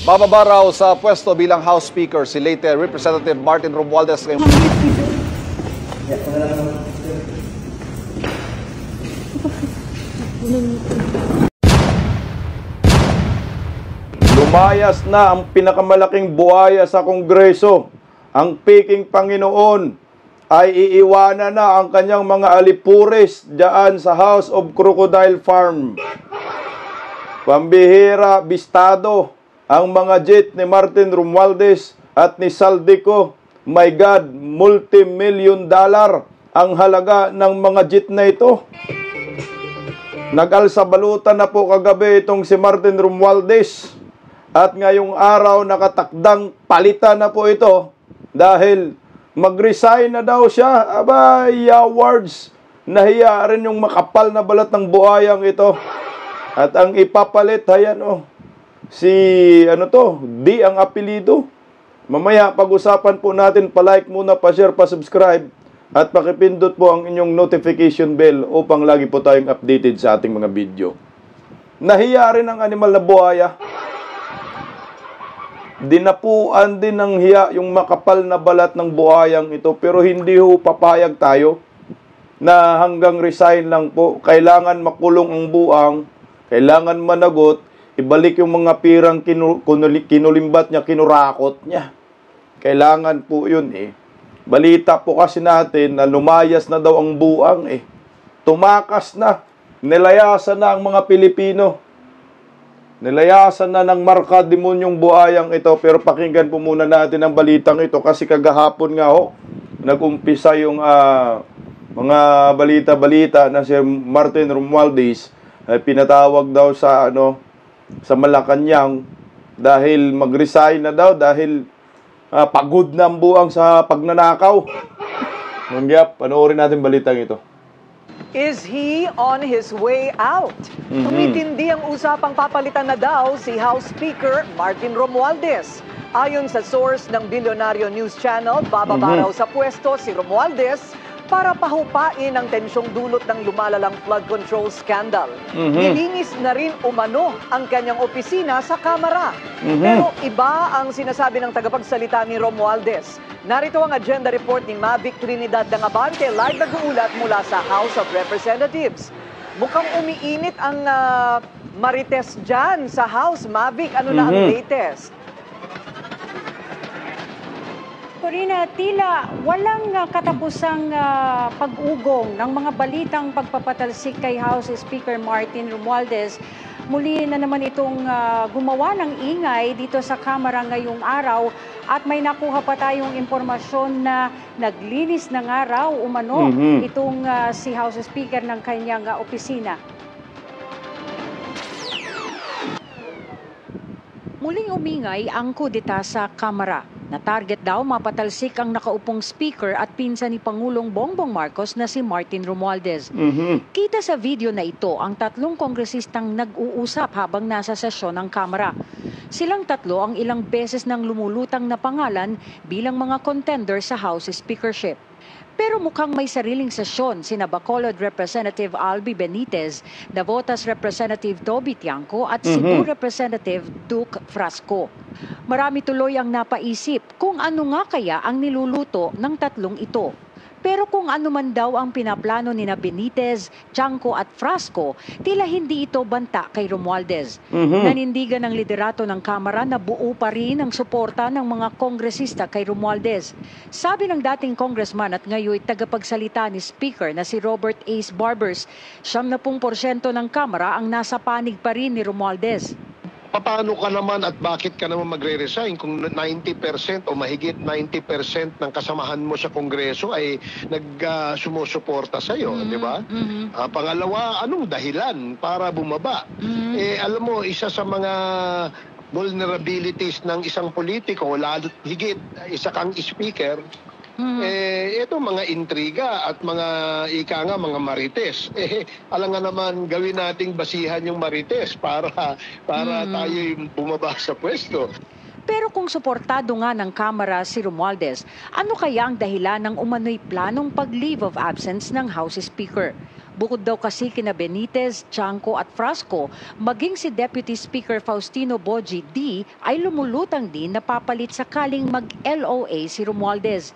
Bababa raw sa pwesto bilang House Speaker si late Representative Martin Romualdez ngayong... Lumayas na ang pinakamalaking buhaya sa Kongreso. Ang Peking Panginoon ay iiwanan na ang kanyang mga alipures diyan sa House of Crocodile Farm. Pambihira, bistado ang mga jet ni Martin Romualdez at ni Saldico. My God, multi-million dollar ang halaga ng mga jet na ito. Nag-alsabalutan na po kagabi itong si Martin Romualdez. At ngayong araw nakatakdang palitan na po ito dahil mag-resign na daw siya. Abay, awards. Nahiya rin yung makapal na balat ng buhayang ito. At ang ipapalit, ayan si D ang apelido. Mamaya pag-usapan po natin, pa-like muna, pa-share, pa-subscribe at pakipindot po ang inyong notification bell upang lagi po tayong updated sa ating mga video. Nahiya rin ang animal na buhaya. Dinapuan din ng hiya yung makapal na balat ng buhayang ito, pero hindi ho papayag tayo na hanggang resign lang po. Kailangan makulong ang buang, kailangan managot, ibalik yung mga pirang kinulimbat niya, kinurakot niya. Kailangan po yun Balita po kasi natin na lumayas na daw ang buang Tumakas na, nilayasan na ang mga Pilipino. Nilayasan na ng marka-demonyong buhayang ito. Pero pakinggan po muna natin ang balitang ito kasi kagahapon nga nag-umpisa yung mga balita-balita na si Martin Romualdez ay pinatawag daw sa Malacanang dahil mag-resign na daw dahil pagod na ang buang sa pagnanakaw. Panoorin natin balitang ito. Is he on his way out? Tumitindi ang usapang papalitan na daw si House Speaker Martin Romualdez. Ayon sa source ng Bilyonaryo News Channel, bababa raw sa pwesto si Romualdez para pahupain ang tensyong dulot ng lumalalang flood control scandal. Nilinis na rin umano ang kanyang opisina sa Kamara. Pero iba ang sinasabi ng tagapagsalita ni Romualdez. Narito ang agenda report ni Mavic Trinidad Dangabante, live nag-uulat mula sa House of Representatives. Mukhang umiinit ang marites dyan sa House. Mavic, ano na ang latest? Corina, tila walang katapusang pag-ugong ng mga balitang pagpapatalsik kay House Speaker Martin Romualdez. Muli na naman itong gumawa ng ingay dito sa Kamara ngayong araw at may nakuha pa tayong impormasyon na naglinis na nga raw umano itong si House Speaker ng kanyang opisina. Muling umingay ang kudeta sa Kamara. Na-target daw mapatalsik ang nakaupong speaker at pinsan ni Pangulong Bongbong Marcos na si Martin Romualdez. Kita sa video na ito ang tatlong kongresistang nag-uusap habang nasa sesyon ng Kamara. Silang tatlo ang ilang beses nang lumulutang na pangalan bilang mga contender sa House Speakership. Pero mukhang may sariling sesyon sina Bacolod Representative Albi Benitez, Navotas Representative Toby Tiangco at Cebu Representative Duke Frasco. Marami tuloy ang napaisip kung ano nga kaya ang niluluto ng tatlong ito. Pero kung ano man daw ang pinaplano ni Benitez, Tiangco at Frasco, tila hindi ito banta kay Romualdez. Nanindigan ng liderato ng Kamara na buo pa rin ang suporta ng mga kongresista kay Romualdez. Sabi ng dating congressman at ngayon tagapagsalita ni Speaker na si Robert Ace Barbers, 70% ng Kamara ang nasa panig pa rin ni Romualdez. Paano ka naman at bakit ka naman magre-resign kung 90% o mahigit 90% ng kasamahan mo sa Kongreso ay sumusuporta sa iyo, di ba? Pangalawa, anong dahilan para bumaba? Alam mo, isa sa mga vulnerabilities ng isang politiko, lalo higit isa kang speaker, ito mga intriga at mga mga marites. Alam nga naman, gawin nating basihan yung marites para tayo bumaba sa pwesto. Pero kung suportado nga ng Kamara si Romualdez, ano kaya ang dahilan ng umano'y planong pag-leave of absence ng House Speaker? Bukod daw kasi kina Benitez, Chanco at Frasco, maging si Deputy Speaker Faustino Boji D ay lumulutang din na papalit sakaling mag-LOA si Romualdez.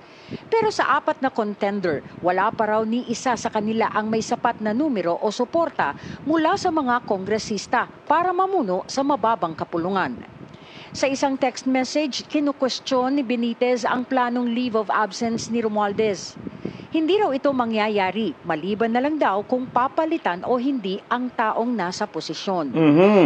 Pero sa apat na contender, wala pa raw ni isa sa kanila ang may sapat na numero o suporta mula sa mga kongresista para mamuno sa mababang kapulungan. Sa isang text message, kinukwestiyon ni Benitez ang planong leave of absence ni Romualdez. Hindi raw ito mangyayari, maliban na lang daw kung papalitan o hindi ang taong nasa posisyon.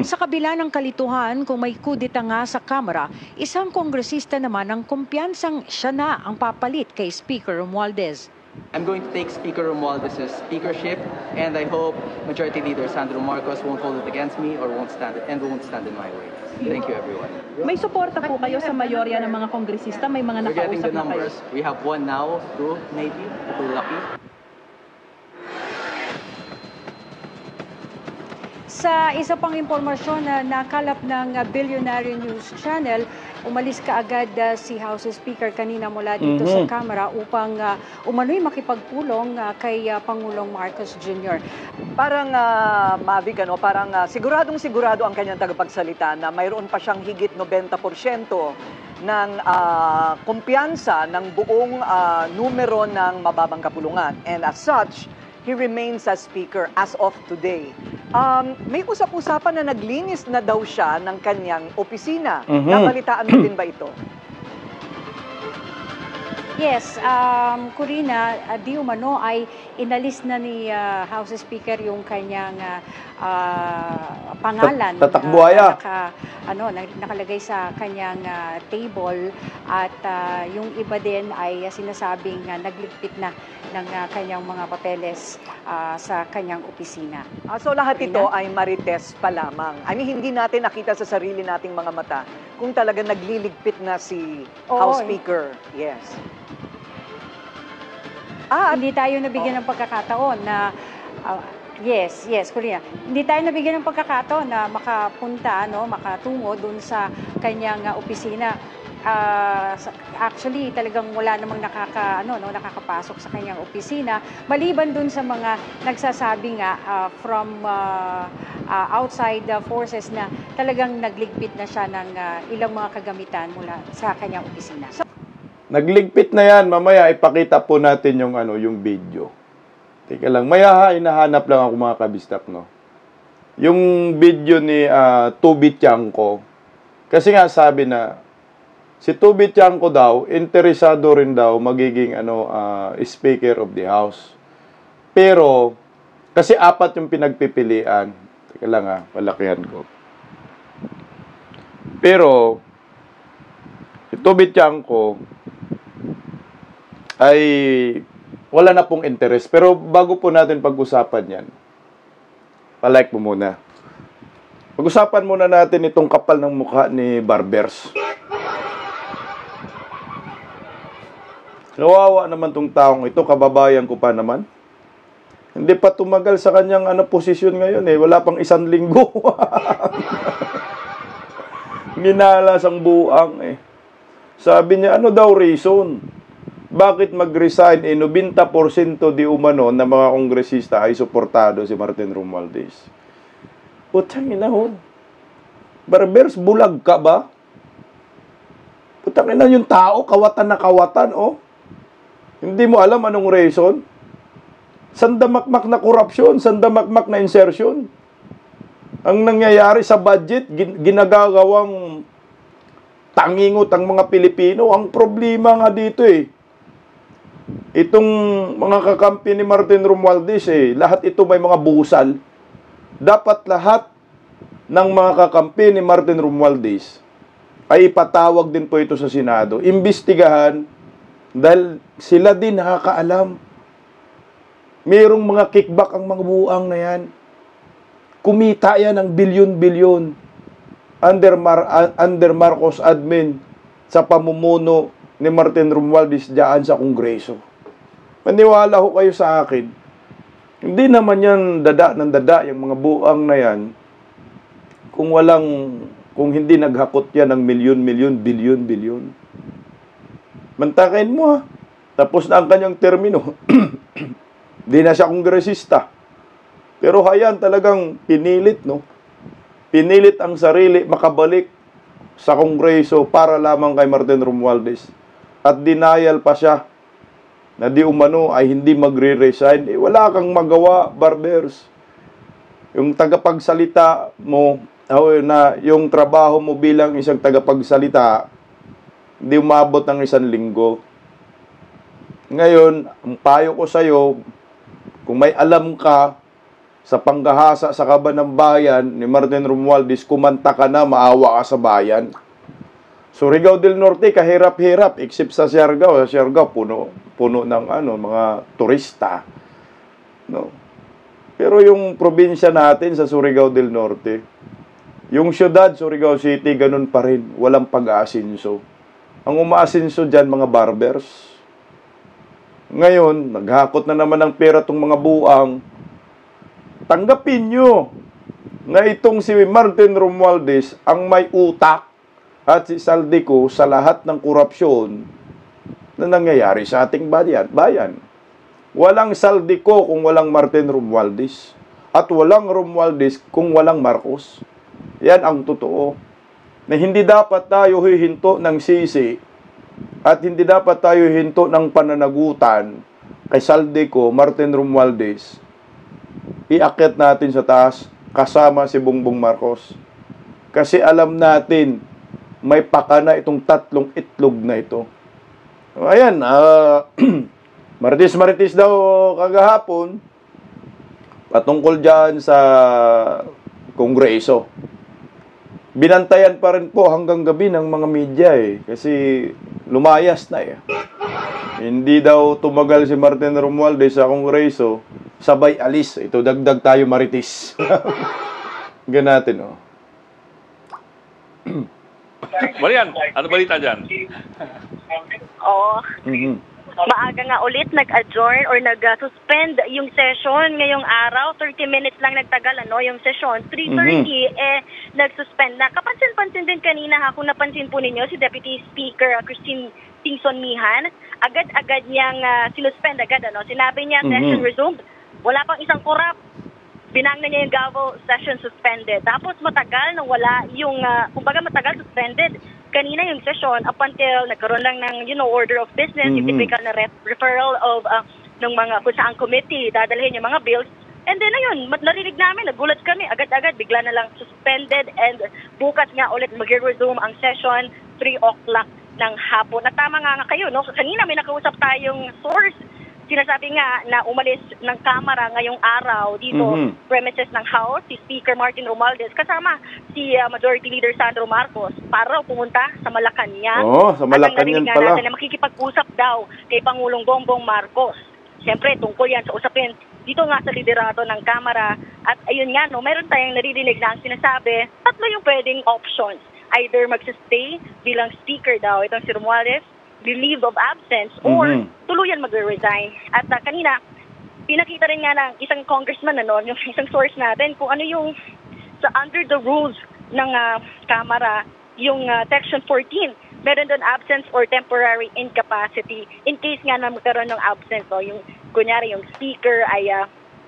Sa kabila ng kalituhan, kung may kudita nga sa Kamara, isang kongresista naman ang kumpiyansang siya na ang papalit kay Speaker Romualdez. I'm going to take Speaker Romualdez's speakership, and I hope Majority Leader Sandro Marcos won't hold it against me or won't stand in my way. Thank you, everyone. May suporta po kayo sa mayorya ng mga kongresista? May mga We're getting nakausap the na kayo? numbers. We have one now, two maybe, if we're lucky. Sa isa pang impormasyon na nakalap ng Billionaire News Channel, umalis kaagad si House Speaker kanina mula dito sa Kamara upang umano'y makipagpulong kay Pangulong Marcos Jr. Parang, Mavic, parang siguradong-sigurado ang kanyang tagapagsalita na mayroon pa siyang higit 90% ng kumpiyansa ng buong numero ng mababang kapulungan. And as such, he remains as Speaker as of today. May usap-usapan na naglinis na daw siya ng kanyang opisina. Nabalitaan mo din ba ito? Yes, Corina, di umano ay inalis na ni House Speaker yung kanyang pangalan. Tatakbuhaya. Nakalagay sa kanyang table at yung iba din ay sinasabing nagligpit na ng kanyang mga papeles sa kanyang opisina. So lahat ito ay marites pa lamang. I mean, hindi natin nakita sa sarili nating mga mata kung talaga nagliligpit na si House Speaker. Yes. Hindi tayo nabigyan ng pagkakataon na yes, Corina. Hindi tayo nabigyan ng pagkakataon na makapunta, makatungo dun sa kanyang opisina. Actually, talagang wala namang nakakapasok sa kanyang opisina. Maliban dun sa mga nagsasabi nga from outside forces na talagang nagligpit na siya ng ilang mga kagamitan mula sa kanyang opisina. Nagligpit na yan. Mamaya ipakita po natin yung yung video. Teka lang, hinahanap lang ako mga kabistak, Yung video ni Tubi Tiangco. Kasi nga sabi na si Tubi Tiangco daw interesado rin daw magiging Speaker of the House. Pero kasi apat yung pinagpipilian. Teka lang palakihan ko. Pero si Tubi Tiangco ay wala na pong interest. Pero bago po natin pag-usapan yan, palike mo muna. Pag-usapan muna natin itong kapal ng mukha ni Barbers. Kawawa naman tong taong ito, kababayan ko pa naman. Hindi pa tumagal sa kanyang posisyon ngayon Wala pang 1 linggo. Minalas ang buang Sabi niya, ano daw reason? Bakit mag-resign 90% di umano na mga kongresista ay suportado si Martin Romualdez? Putang ina Barbers, bulag ka ba? Putang ina yung tao, kawatan na kawatan Hindi mo alam anong reason? Sandamakmak na korupsyon, sandamakmak na insertion. Ang nangyayari sa budget, ginagawang tangingot ang mga Pilipino. Ang problema nga dito itong mga kakampi ni Martin Romualdez lahat ito may mga busal. Dapat lahat ng mga kakampi ni Martin Romualdez ay ipatawag din po ito sa Senado. Imbestigahan dahil sila din nakakaalam. Mayroong mga kickback ang mga buang na yan. Kumita yan ng bilyon-bilyon under Marcos admin sa pamumuno ni Martin Romualdez diyan sa Kongreso. Maniwala ho kayo sa akin. Hindi naman yan dada ng dada, yung mga buang na yan, kung walang kung hindi naghakot yan ng milyon-milyon, bilyon-bilyon. Mantakin mo ha. Tapos na ang kanyang termino. Di na siya kongresista. Pero hayan talagang pinilit, no? Pinilit ang sarili makabalik sa kongreso para lamang kay Martin Romualdez. At denial pa siya na di umano ay hindi magre-resign. Wala kang magawa, Barbers. Yung tagapagsalita mo, na yung trabaho mo bilang isang tagapagsalita, hindi umabot ng 1 linggo. Ngayon, ang payo ko sa'yo, kung may alam ka sa panggahasa sa kaban ng bayan ni Martin Romualdez, kumanta ka na, maawa ka sa bayan. Surigao del Norte, kahirap-hirap, except sa Siargao. Sa Siargao, puno ng mga turista. No? Pero yung probinsya natin sa Surigao del Norte, yung syudad, Surigao City, ganun pa rin. Walang pag-aasinso. Ang umaasinso dyan, mga barbers. Ngayon, naghakot na naman ng pera tong mga buang. Tanggapin nyo na itong si Martin Romualdez ang may utak at si Saldico sa lahat ng korupsyon na nangyayari sa ating bayan. Walang Saldico kung walang Martin Romualdez. At walang Romualdez kung walang Marcos. Yan ang totoo. Na hindi dapat tayo hihinto ng sisi at hindi dapat tayo hinto ng pananagutan kay Saldico, Martin Romualdez. Iakyat natin sa taas kasama si Bongbong Marcos. Kasi alam natin, may pakana itong 3 itlog na ito. Ayan, maritis-maritis daw kagahapon patungkol dyan sa Kongreso. Binantayan pa rin po hanggang gabi ng mga media kasi lumayas na Hindi daw tumagal si Martin Romualdez sa Kongreso, sabay alis. Ito, dagdag tayo maritis. Ganun natin, Marian, ano balita dyan? Oo. Maaga nga ulit nag-adjourn or nag-suspend yung session ngayong araw. 30 minutes lang nagtagal yung session. 3:30 nag-suspend na. Kapansin-pansin din kanina kung napansin po ninyo si Deputy Speaker Christine Tingson Mihan, agad-agad niyang sinuspend agad. Sinabi niya session resumed. Wala pang isang korap. Binang na niya yung gavel, session suspended. Tapos matagal nang wala yung, kumbaga matagal suspended. Kanina yung session up until nagkaroon lang ng order of business, yung typical na referral of ng mga kung saan committee dadalhin yung mga bills. And then ayun, narinig namin, nagulat kami, agad-agad bigla na lang suspended, and bukas nga ulit mag-resume ang session 3 o'clock ng hapon. At tama nga kayo, no? Kanina may nakausap tayong source, sinasabi nga na umalis ng Kamara ngayong araw dito premises ng House, si Speaker Martin Romualdez kasama si Majority Leader Sandro Marcos para pumunta sa Malacanang. Sa Malacanang pala. Natin na makikipag-usap daw kay Pangulong Bongbong Marcos. Siyempre, tungkol yan sa usapin dito nga sa liderato ng Kamara. At ayun nga, meron tayong naririnig na ang sinasabi, 3 yung pwedeng options. Either magsistay bilang speaker daw itong si Romualdez, leave of absence, or tuluyan magre-resign. At kanina, pinakita rin nga ng isang congressman, yung isang source natin, kung ano yung under the rules ng Kamara, yung Section 14, meron doon absence or temporary incapacity in case nga na magkaroon ng absence. Yung, kunyari, yung speaker ay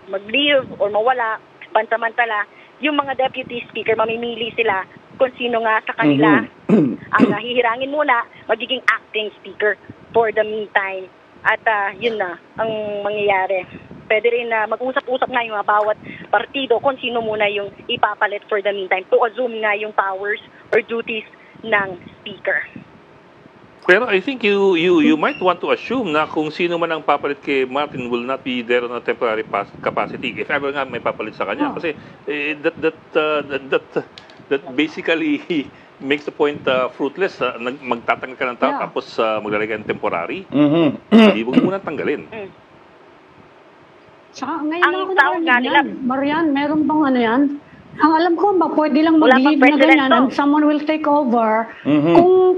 mag-leave or mawala, pansamantala, yung mga deputy speaker, mamimili sila kung sino nga sa kanila ang hihirangin muna, magiging acting speaker for the meantime. At yun na ang mangyayari. Pwede rin na mag-usap-usap nga yung bawat partido kung sino muna yung ipapalit for the meantime to assume nga yung powers or duties ng speaker. Pero I think you might want to assume na kung sino man ang papalit kay Martin will not be there on a temporary capacity if ever nga may papalit sa kanya. Kasi that basically makes the point fruitless. Magtatanggal ka ng tao tapos maglalagay ng temporary. Hindi mo muna tanggalin. Saka ngayon lang ako nakarinig yan. Marian, meron bang yan? Ang alam ko ba, pwede lang mag-leave na ganyan and someone will take over.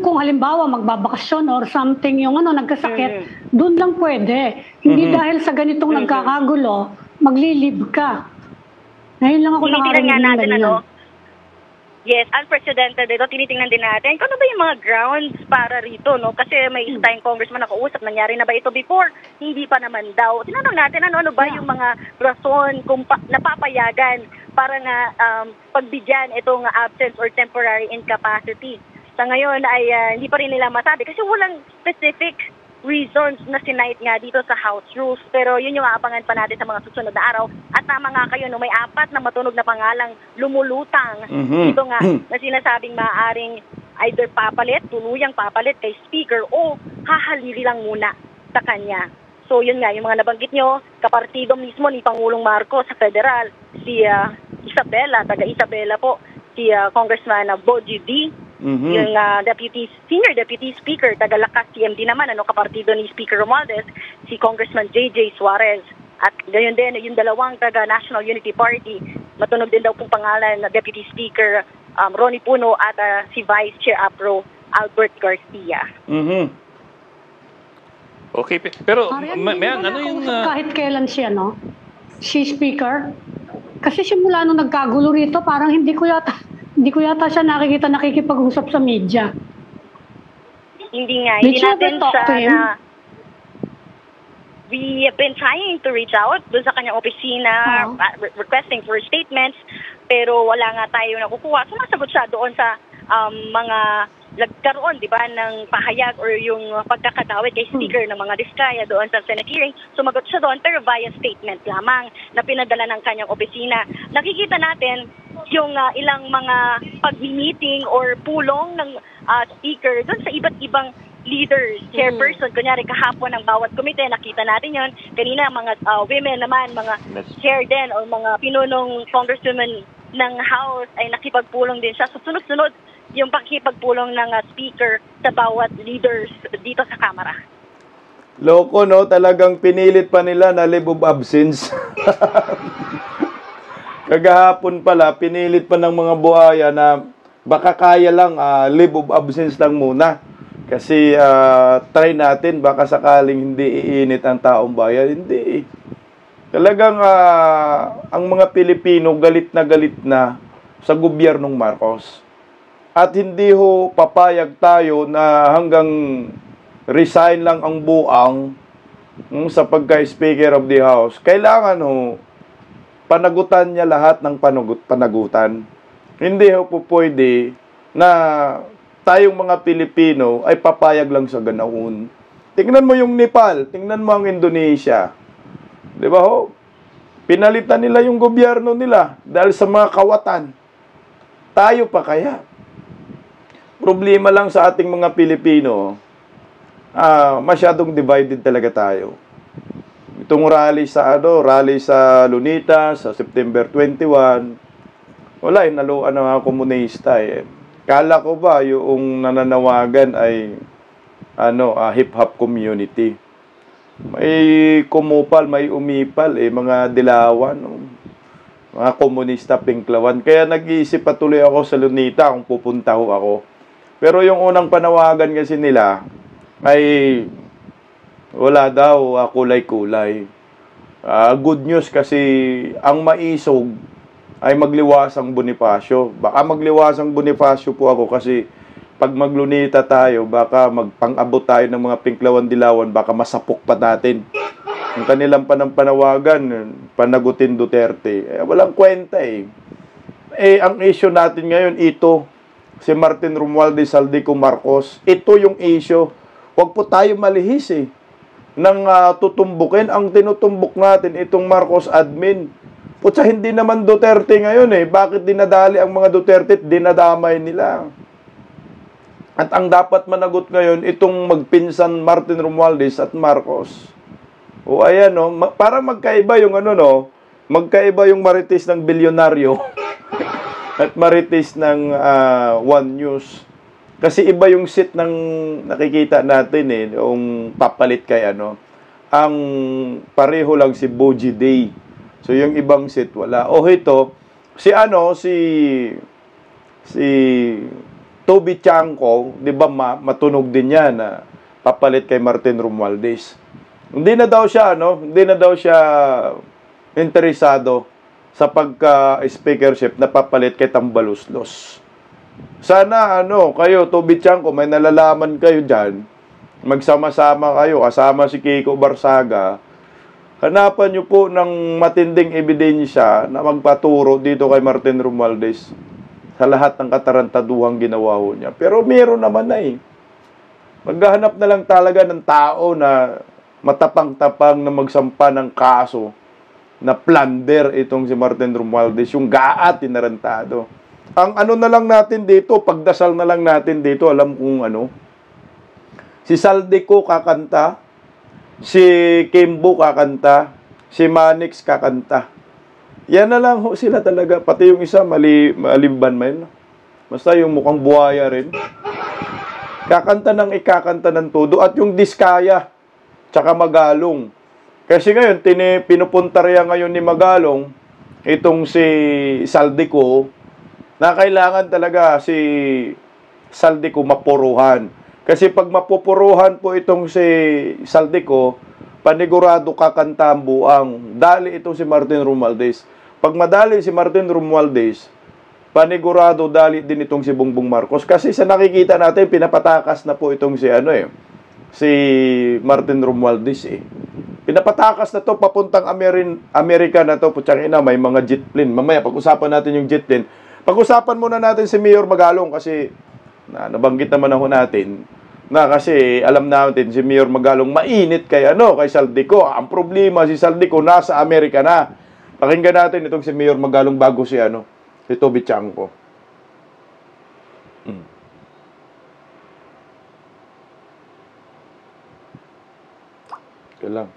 Kung halimbawa magbabakasyon or something yung nagkasakit, doon lang pwede. Hindi dahil sa ganitong nagkakagulo, magli-leave ka. Ngayon lang ako nakarinig ng ganyan. Yes, unprecedented ito. Tinitingnan din natin kung ano ba yung mga grounds para rito, no? Kasi may isa tayong congressman na kausap, nangyari na ba ito before? Hindi pa naman daw. Tinanong natin ano ba yung mga rason kung napapayagan para nga pagbigyan itong absence or temporary incapacity. Sa ngayon ay hindi pa rin nila masabi kasi walang specific reasons na sinight nga dito sa House Rules. Pero yun yung aabangan pa natin sa mga susunod na araw. At tama nga kayo, no, may 4 na matunog na pangalang lumulutang dito nga na sinasabing maaaring either papalit, tuluyang papalit kay Speaker o hahalili lang muna sa kanya. So yun nga, yung mga nabanggit nyo, kapartido mismo ni Pangulong Marcos sa federal, si Isabela, taga Isabela po, si Congressman Boji D. Yung Senior Deputy Speaker, taga-Lakas CMD naman, kapartido ni Speaker Romualdez, si Congressman J.J. Suarez. At gayon din, yung dalawang taga-National Unity Party, matunog din daw pong pangalan na Deputy Speaker Ronnie Puno at si Vice Chair APRO Albert Garcia. Okay, pero Marian, ano yung... Kahit kailan siya, no? Si Speaker. Kasi simula nung nagkagulo rito, parang hindi ko yata siya nakikipag-usap sa media. Hindi nga. Hindi natin siya we have been trying to reach out doon sa kanyang opisina, requesting for statements, pero wala nga tayo nakukuha. Sumasagot siya doon sa mga nagkaroon, di ba, ng pahayag or yung pagkakatawid kay Speaker ng mga diskaya doon sa Senate hearing. Sumagot siya doon pero via statement lamang na pinadala ng kanyang opisina. Nakikita natin yung ilang mga pag-meeting or pulong ng Speaker doon sa iba't ibang leaders, chairperson, kunyari kahapon ng bawat komite, nakita natin yon. Kanina mga women naman, mga chair din o mga pinunong congresswomen ng House ay nakipagpulong din siya. So sunod-sunod yung pakipagpulong ng Speaker sa bawat leaders dito sa Kamara. Loko, no? Talagang pinilit pa nila na leave of absence. Kagahapon pala, pinilit pa ng mga buhaya na baka kaya lang leave of absence lang muna. Kasi try natin, baka sakaling hindi iinit ang taong bayan. Hindi. Talagang ang mga Pilipino galit na sa gobyernong Marcos. At hindi ho papayag tayo na hanggang resign lang ang buang sa pagka-Speaker of the House. Kailangan ho panagutan niya lahat ng panagutan. Hindi ho po pwede na tayong mga Pilipino ay papayag lang sa ganaon. Tingnan mo yung Nepal, tingnan mo ang Indonesia. Di ba ho? Pinalitan nila yung gobyerno nila dahil sa mga kawatan. Tayo pa kaya? Problema lang sa ating mga Pilipino, masyadong divided talaga tayo. Itong rally sa Lunita, sa September 21, wala, naluan ng mga komunista eh. Kala ko ba yung nananawagan ay hip-hop community. May kumupal, may umipal mga dilawan, mga komunista pinklawan. Kaya nag-iisip patuloy ako sa Lunita kung pupunta ho ako. Pero yung unang panawagan kasi nila ay wala daw kulay-kulay. Good news kasi ang maisog ay magliwasang Bonifacio. Baka magliwasang Bonifacio po ako kasi pag maglunita tayo, baka magpang-abot tayo ng mga pinklawan-dilawan, baka masapok pa natin. Ang kanilang panawagan, panagutin Duterte. Walang kwenta eh. Ang issue natin ngayon, ito, si Martin Romualdez Saldico Marcos. Ito yung issue. Huwag po tayo malihis nang tutumbukin. Ang tinutumbok natin, itong Marcos admin. Putsa, hindi naman Duterte ngayon Bakit dinadali ang mga Duterte at dinadamay nila? At ang dapat managot ngayon, itong magpinsan Martin Romualdez at Marcos. O ayan para magkaiba yung magkaiba yung marites ng bilyonaryo at marites ng One News. Kasi iba yung seat ng nakikita natin yung papalit kay ang pareho lang si Boji Day. So yung ibang seat wala. O ito, si Toby Chanco, 'di ba matunog din yan na papalit kay Martin Romualdez. Hindi na daw siya interesado sa pagka-speakership na papalit kay Tambaluslos. Sana kayo, Tobichan, kung may nalalaman kayo dyan, magsama-sama kayo, kasama si Kiko Barsaga, hanapan nyo po ng matinding ebidensya na magpaturo dito kay Martin Romualdez sa lahat ng katarantaduhang ginawa ho niya. Pero meron naman na Maghahanap na lang talaga ng tao na matapang-tapang na magsampa ng kaso na plunder itong si Martin Romualdez, yung gaat tinarantado. Ang na lang natin dito, pagdasal na lang natin dito, alam kung si Saldico kakanta, si Kimbo kakanta, si Manix kakanta. Yan na lang ho sila talaga. Pati yung isa, malimban man. Basta yung mukhang buhaya rin. Kakanta ng ikakanta ng todo. At yung Diskaya, tsaka Magalong. Kasi ngayon, pinupunta rin ngayon ni Magalong, itong si Saldico, na kailangan talaga si Saldico mapuruhan. Kasi pag mapupuruhan po itong si Saldico, panigurado kakanta ang buang. Dali itong si Martin Romualdez. Pag madali si Martin Romualdez, panigurado dali din itong si Bongbong Marcos. Kasi sa nakikita natin, pinapatakas na po itong si Martin Romualdez Pinapatakas na to papuntang Amerika na to. Putsang ina, may mga jet plane. Mamaya, pag-usapan natin yung jet plane. Pag-usapan muna natin si Mayor Magalong kasi nabanggit naman ako natin na kasi alam natin si Mayor Magalong mainit kay Saldico. Ang problema si Saldico nasa Amerika na. Pakinggan natin itong si Mayor Magalong bago si Toby Chanko. Kailang.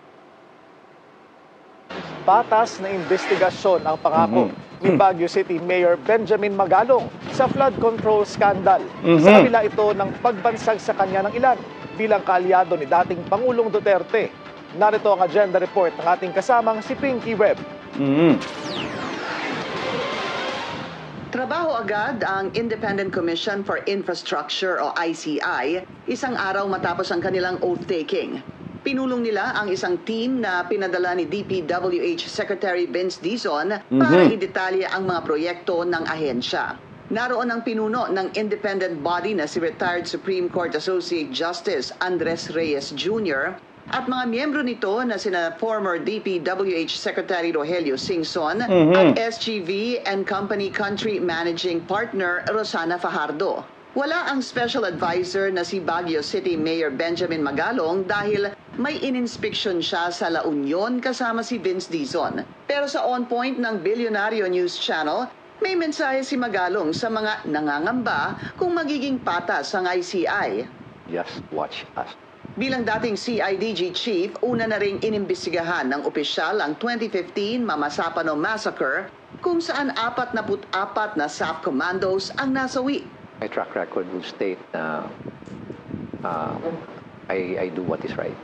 Patas na investigasyon ang pangako ni Baguio City Mayor Benjamin Magalong sa flood control scandal. Sa kabila ito ng pagbansag sa kanya ng ilan bilang kaalyado ni dating Pangulong Duterte. Narito ang agenda report ng ating kasamang si Pinky Webb. Trabaho agad ang Independent Commission for Infrastructure o ICI isang araw matapos ang kanilang oath-taking. Pinulong nila ang isang team na pinadala ni DPWH Secretary Vince Dizon para idetalye ang mga proyekto ng ahensya. Naroon ang pinuno ng independent body na si retired Supreme Court Associate Justice Andres Reyes Jr. at mga miyembro nito na sina former DPWH Secretary Rogelio Singson at SGV and Company Country Managing Partner Rosana Fajardo. Wala ang special advisor na si Baguio City Mayor Benjamin Magalong dahil may ininspeksyon siya sa La Union kasama si Vince Dizon. Pero sa on point ng Billionario News Channel, may mensahe si Magalong sa mga nangangamba kung magiging patas ang ICI. Just watch us. Bilang dating CIDG chief, una na ring inimbestigahan ng opisyal ang 2015 Mama Sapano Massacre kung saan 44 na SAF commandos ang nasawi. My track record will state na I do what is right.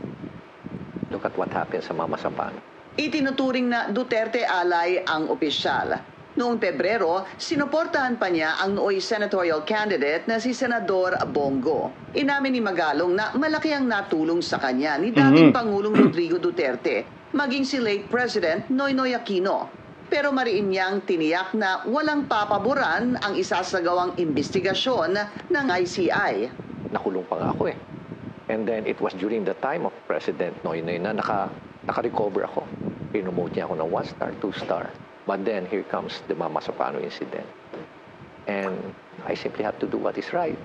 Look at what happened sa Mama Sapano. Itinuturing na Duterte alay ang opisyal. Noong Pebrero, sinuportahan pa niya ang nooy senatorial candidate na si Senador Bongo. Inamin ni Magalong na malaki ang natulong sa kanya ni dating Pangulong Rodrigo Duterte, maging si late President Noynoy Aquino. Pero mariin niyang tiniyak na walang papaboran ang isasagawang investigasyon ng ICI. Nakulong pa nga ako And then it was during the time of President Noynoy na naka-recover ako. Pinomote niya ako ng 1-star, 2-star. But then here comes the Mama Sapano incident. And I simply have to do what is right.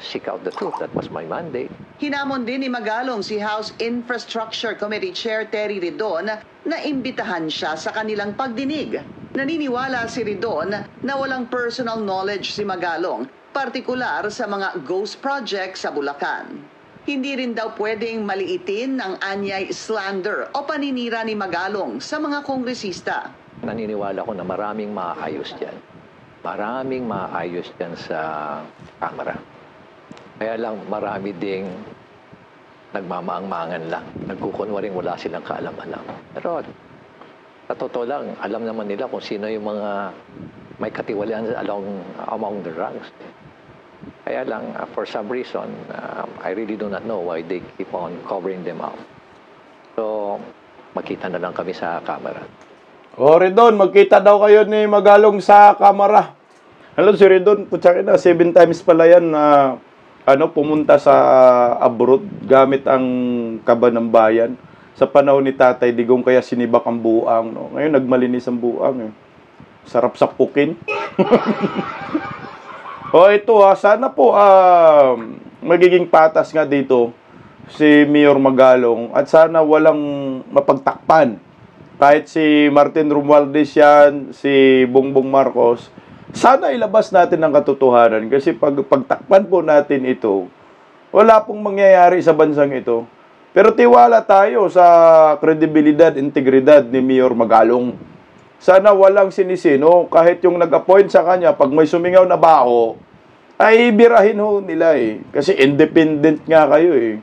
Seek out the truth. That was my mandate. Hinamon din ni Magalong si House Infrastructure Committee Chair Terry Ridon na imbitahan siya sa kanilang pagdinig. Naniniwala si Ridon na walang personal knowledge si Magalong, partikular sa mga ghost project sa Bulacan. Hindi rin daw pwedeng maliitin ang anyay slander o paninira ni Magalong sa mga kongresista. Naniniwala ko na maraming maayos dyan. Maraming maayos dyan sa Kamara. Kaya lang marami ding nagmamaang-mangan lang. Nagkukunwaring wala silang kaalam-alam. Pero sa totoo lang, alam naman nila kung sino yung mga may katiwalian among the ranks. Kaya lang, for some reason, I really do not know why they keep on covering them up. So, magkita na lang kami sa Kamara. Ridon, magkita daw kayo ni Magalong sa Kamara. Hello, Sir Redon. Putsaka na, 7 times pala yan na pumunta sa abroad gamit ang kaba ng bayan. Sa panahon ni Tatay Digong, kaya sinibak ang buang. No? Ngayon, nagmalinis ang buang. Sarap sapukin. Ito sana po magiging patas nga dito si Mayor Magalong at sana walang mapagtakpan. Kahit si Martin Romualdez yan, si Bongbong Marcos, sana ilabas natin ang katotohanan kasi pagtakpan po natin ito, wala pong mangyayari sa bansang ito. Pero tiwala tayo sa kredibilidad, integridad ni Mayor Magalong. Sana walang sinisino, kahit yung nag-appoint sa kanya, pag may sumingaw na baho, ay birahin ho nila Kasi independent nga kayo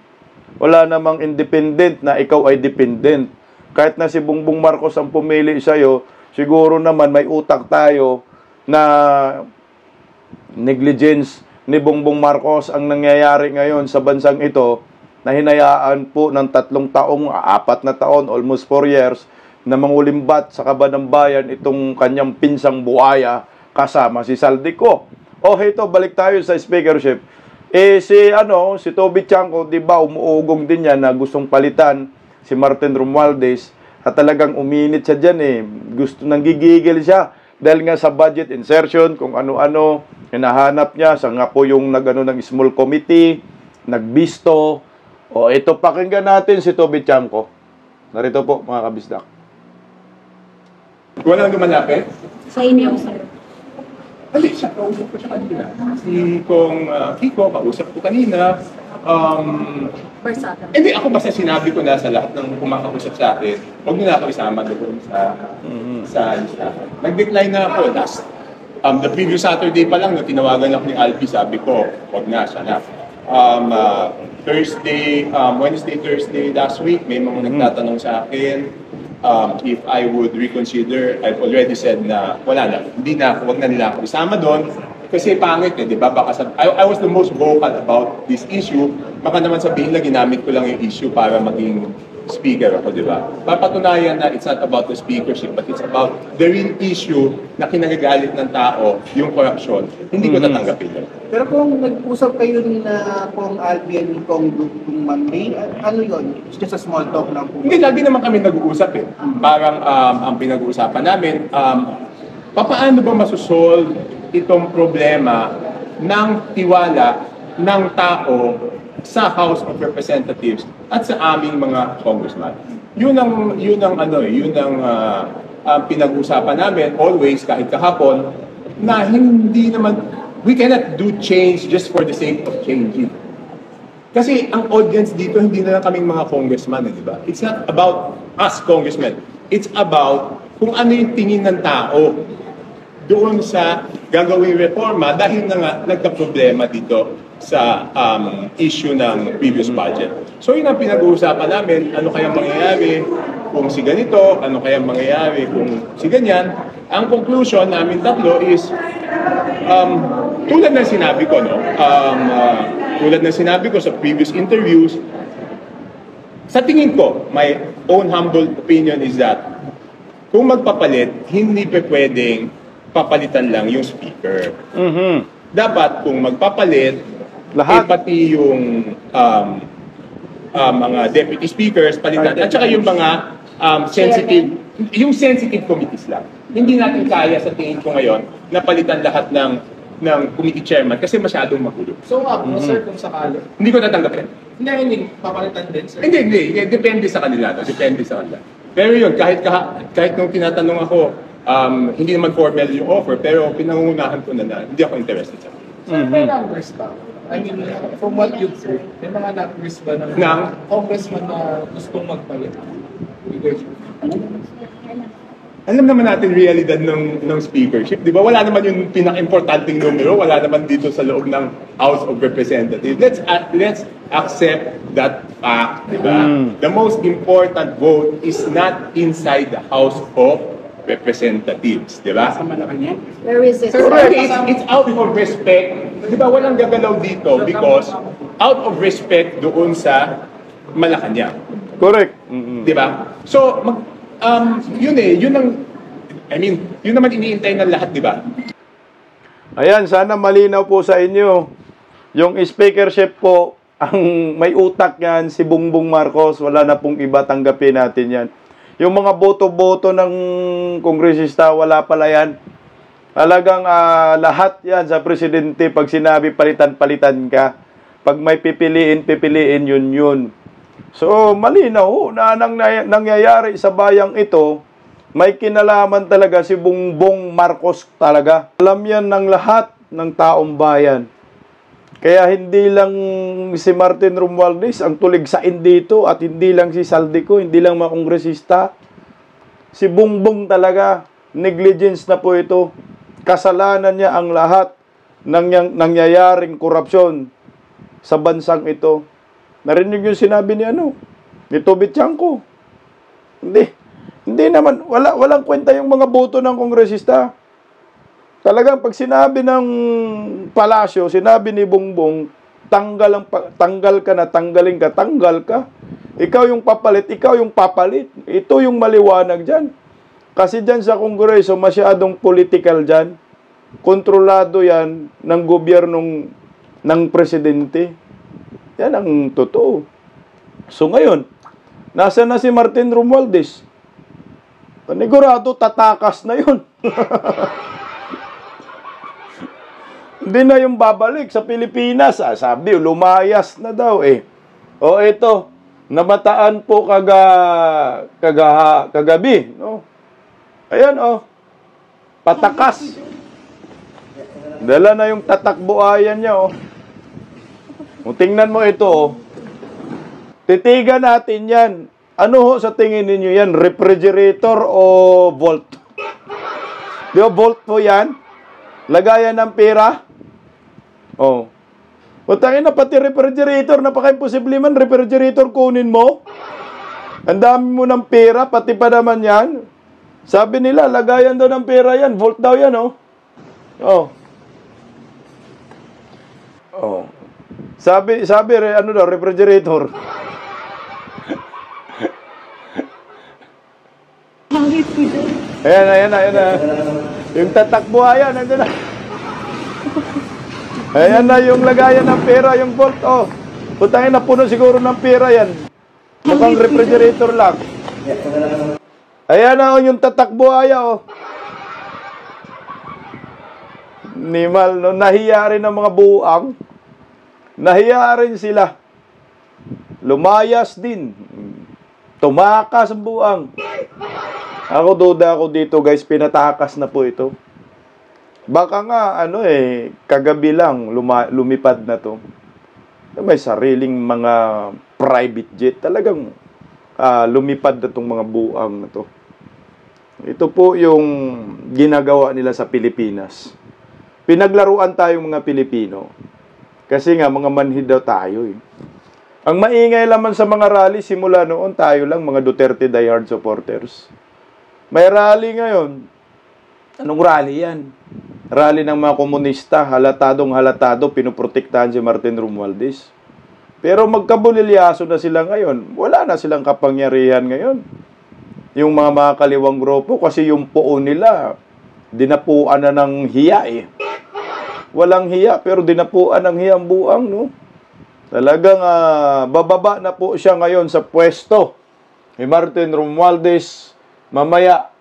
Wala namang independent na ikaw ay dependent. Kahit na si Bongbong Marcos ang pumili sa'yo, siguro naman may utak tayo na negligence ni Bongbong Marcos ang nangyayari ngayon sa bansang ito na hinayaan po ng 3 taong, 4 na taon, almost 4 years, na mangulimbat sa kaba ng bayan itong kanyang pinsang buhaya kasama si Saldico. Ito, balik tayo sa speakership. Si Toby Chanco, di ba, umuugong din yan na gustong palitan si Martin Romualdez at talagang uminit siya dyan nanggigigil siya dahil nga sa budget insertion, kung ano-ano, hinahanap niya, sa nga po yung ng small committee, nagbisto. Ito, pakinggan natin si Toby Chanco. Narito po, mga kabisdak. Walang lumalapit? Sa inyo, sir. Hindi, siya, kausap ko siya kanina. Si Kong Kiko, kausap ko kanina. Hindi, ako basta sinabi ko na sa lahat ng kumakausap sa akin, huwag nyo na ako isama doon sa listahan. Nag-decline na ako the previous Saturday pa lang, tinawagan ako ni Alfie, sabi ko, huwag na, siya na. Wednesday, Thursday last week, may mga nagtatanong sa akin if I would reconsider. I've already said na wala na, hindi na ako, huwag na nila ako isama doon. Kasi pangit di ba? I was the most vocal about this issue. Baka naman sabihin na ginamit ko lang yung issue para maging speaker ako, di ba? Papatunayan na it's not about the speakership, but it's about the real issue na kinagagalit ng tao, yung corruption. Hindi ko tatanggapin yun. Pero kung nag-usap kayo na kung Albion, kung Monday, ano yun? It's just a small talk lang po. Hindi, lagi naman kami nag-uusap Parang ang pinag-uusapan namin, paano ba masosolve itong problema ng tiwala ng tao sa House of Representatives at sa aming mga congressman. Yun ang pinag-uusapan namin always, kahit kahapon, na hindi naman, we cannot do change just for the sake of changing. Kasi ang audience dito, hindi na lang kaming mga congressman, di ba? It's not about us congressmen. It's about kung ano yung tingin ng tao doon sa gagawing reforma dahil na nga nagka-problema dito sa issue ng previous budget. So yun ang pinag-uusapan namin, ano kaya mangyayari kung si ganito, ano kaya mangyayari kung si ganyan. Ang conclusion namin tatlo is, tulad ng sinabi ko, tulad ng sinabi ko sa previous interviews, sa tingin ko, my own humble opinion is that kung magpapalit, hindi pa pwedeng papalitan lang yung speaker. Dapat kung magpapalit, lahat pati yung mga deputy speakers palitan at saka yung mga sensitive committees lang. Hindi natin kaya sa tingin ko ngayon na palitan lahat ng committee chairman kasi masyadong magulo. So, sir, kung sakali. Hindi ko tatanggapin. Hindi, papalitan din, sir. Hindi. Depende sa kanila. Depende sa kanila. Pero yun, kahit nung tinatanong ako, hindi naman formal yung offer, pero pinangungunahan ko na hindi ako interested sa akin. Sir, may numbers ba? I mean, from what you've heard, may mga numbers ba ng congressman na gustong magpalit? Alam naman natin realidad ng speakership, di ba? Wala naman yung pinaka-importanting numero, wala naman dito sa loob ng House of Representatives. Let's accept that fact, di ba? The most important vote is not inside the House of Representatives, di ba? Where is it? It's out of respect. Di ba, walang gagalaw dito because out of respect doon sa Malacanang. Correct. Di ba? So, yun ang, yun naman iniintay ng lahat, di ba? Ayan, sana malinaw po sa inyo. Yung speakership po, ang may utak yan, si Bongbong Marcos. Wala na pong iba, tanggapin natin yan. Yung mga boto-boto ng kongresista, wala pala yan. Talagang lahat yan sa presidente. Pag sinabi palitan-palitan ka. Pag may pipiliin, yun. So, malinaw na nangyayari sa bayang ito, may kinalaman talaga si Bongbong Marcos talaga. Alam yan ng lahat ng taong bayan. Kaya hindi lang si Martin Romualdez ang tuligsain dito at hindi lang si Saldico, hindi lang mga kongresista. Si Bongbong talaga, negligence na po ito. Kasalanan niya ang lahat ng nangyayaring korupsyon sa bansang ito. Narinig yung sinabi ni ni Tobit Tiangco. Hindi naman, walang kwenta yung mga boto ng kongresista. Talagang pag sinabi ng palasyo, sinabi ni Bongbong, tanggal ka. Ikaw yung papalit, Ito yung maliwanag dyan. Kasi dyan sa kongreso, masyadong political dyan. Kontrolado yan ng gobyernong ng presidente. Yan ang totoo. So ngayon, nasa na si Martin Romualdez? Panigurado, tatakas na yun. Hindi na yung babalik sa Pilipinas. Sabi, lumayas na daw eh. O ito, namataan po kagabi. No? Ayan patakas. Dala na yung tatakbuhayan niya tingnan mo ito Titigan natin yan. Ano ho sa tingin ninyo yan? Refrigerator o vault? Di ba vault po yan? Lagayan ng pera? Putangin na pati refrigerator, napaka-imposible man refrigerator kunin mo. Ang dami mo ng pera, pati pa naman yan. Sabi nila, lagayan daw ng pera yan. Vault daw yan, Sabi, ano daw, refrigerator. Ayan na. Yung tatakbuhayan, nandun na. Ayan na yung lagayan ng pera, yung vault, Putangin na puno siguro ng pera yan. Mukhang refrigerator lang. Ayan na yung tatakbuhaya, Nimal, no? Nahiya rin ng mga buang. Nahiya rin sila. Lumayas din. Tumakas ang buang. Duda ako dito, guys. Pinatakas na po ito. Baka nga, kagabi lang lumipad na to. May sariling mga private jet. Talagang lumipad na tong mga buang na to. Ito po yung ginagawa nila sa Pilipinas. Pinaglaruan tayong mga Pilipino. Kasi nga, mga manhid daw tayo. Ang maingay naman sa mga rally, simula noon, tayo lang, mga Duterte diehard supporters. May rally ngayon. Anong rally yan? Rally ng mga komunista, halatado, pinoprotektahan si Martin Romualdez. Pero magkabulilyaso na sila ngayon. Wala na silang kapangyarihan ngayon. Yung mga kaliwang grupo, kasi yung poon nila, dinapuan na ng hiya Walang hiya, pero dinapuan ng hiya ang buang, no? Talagang bababa na po siya ngayon sa pwesto ni Martin Romualdez. Mamaya,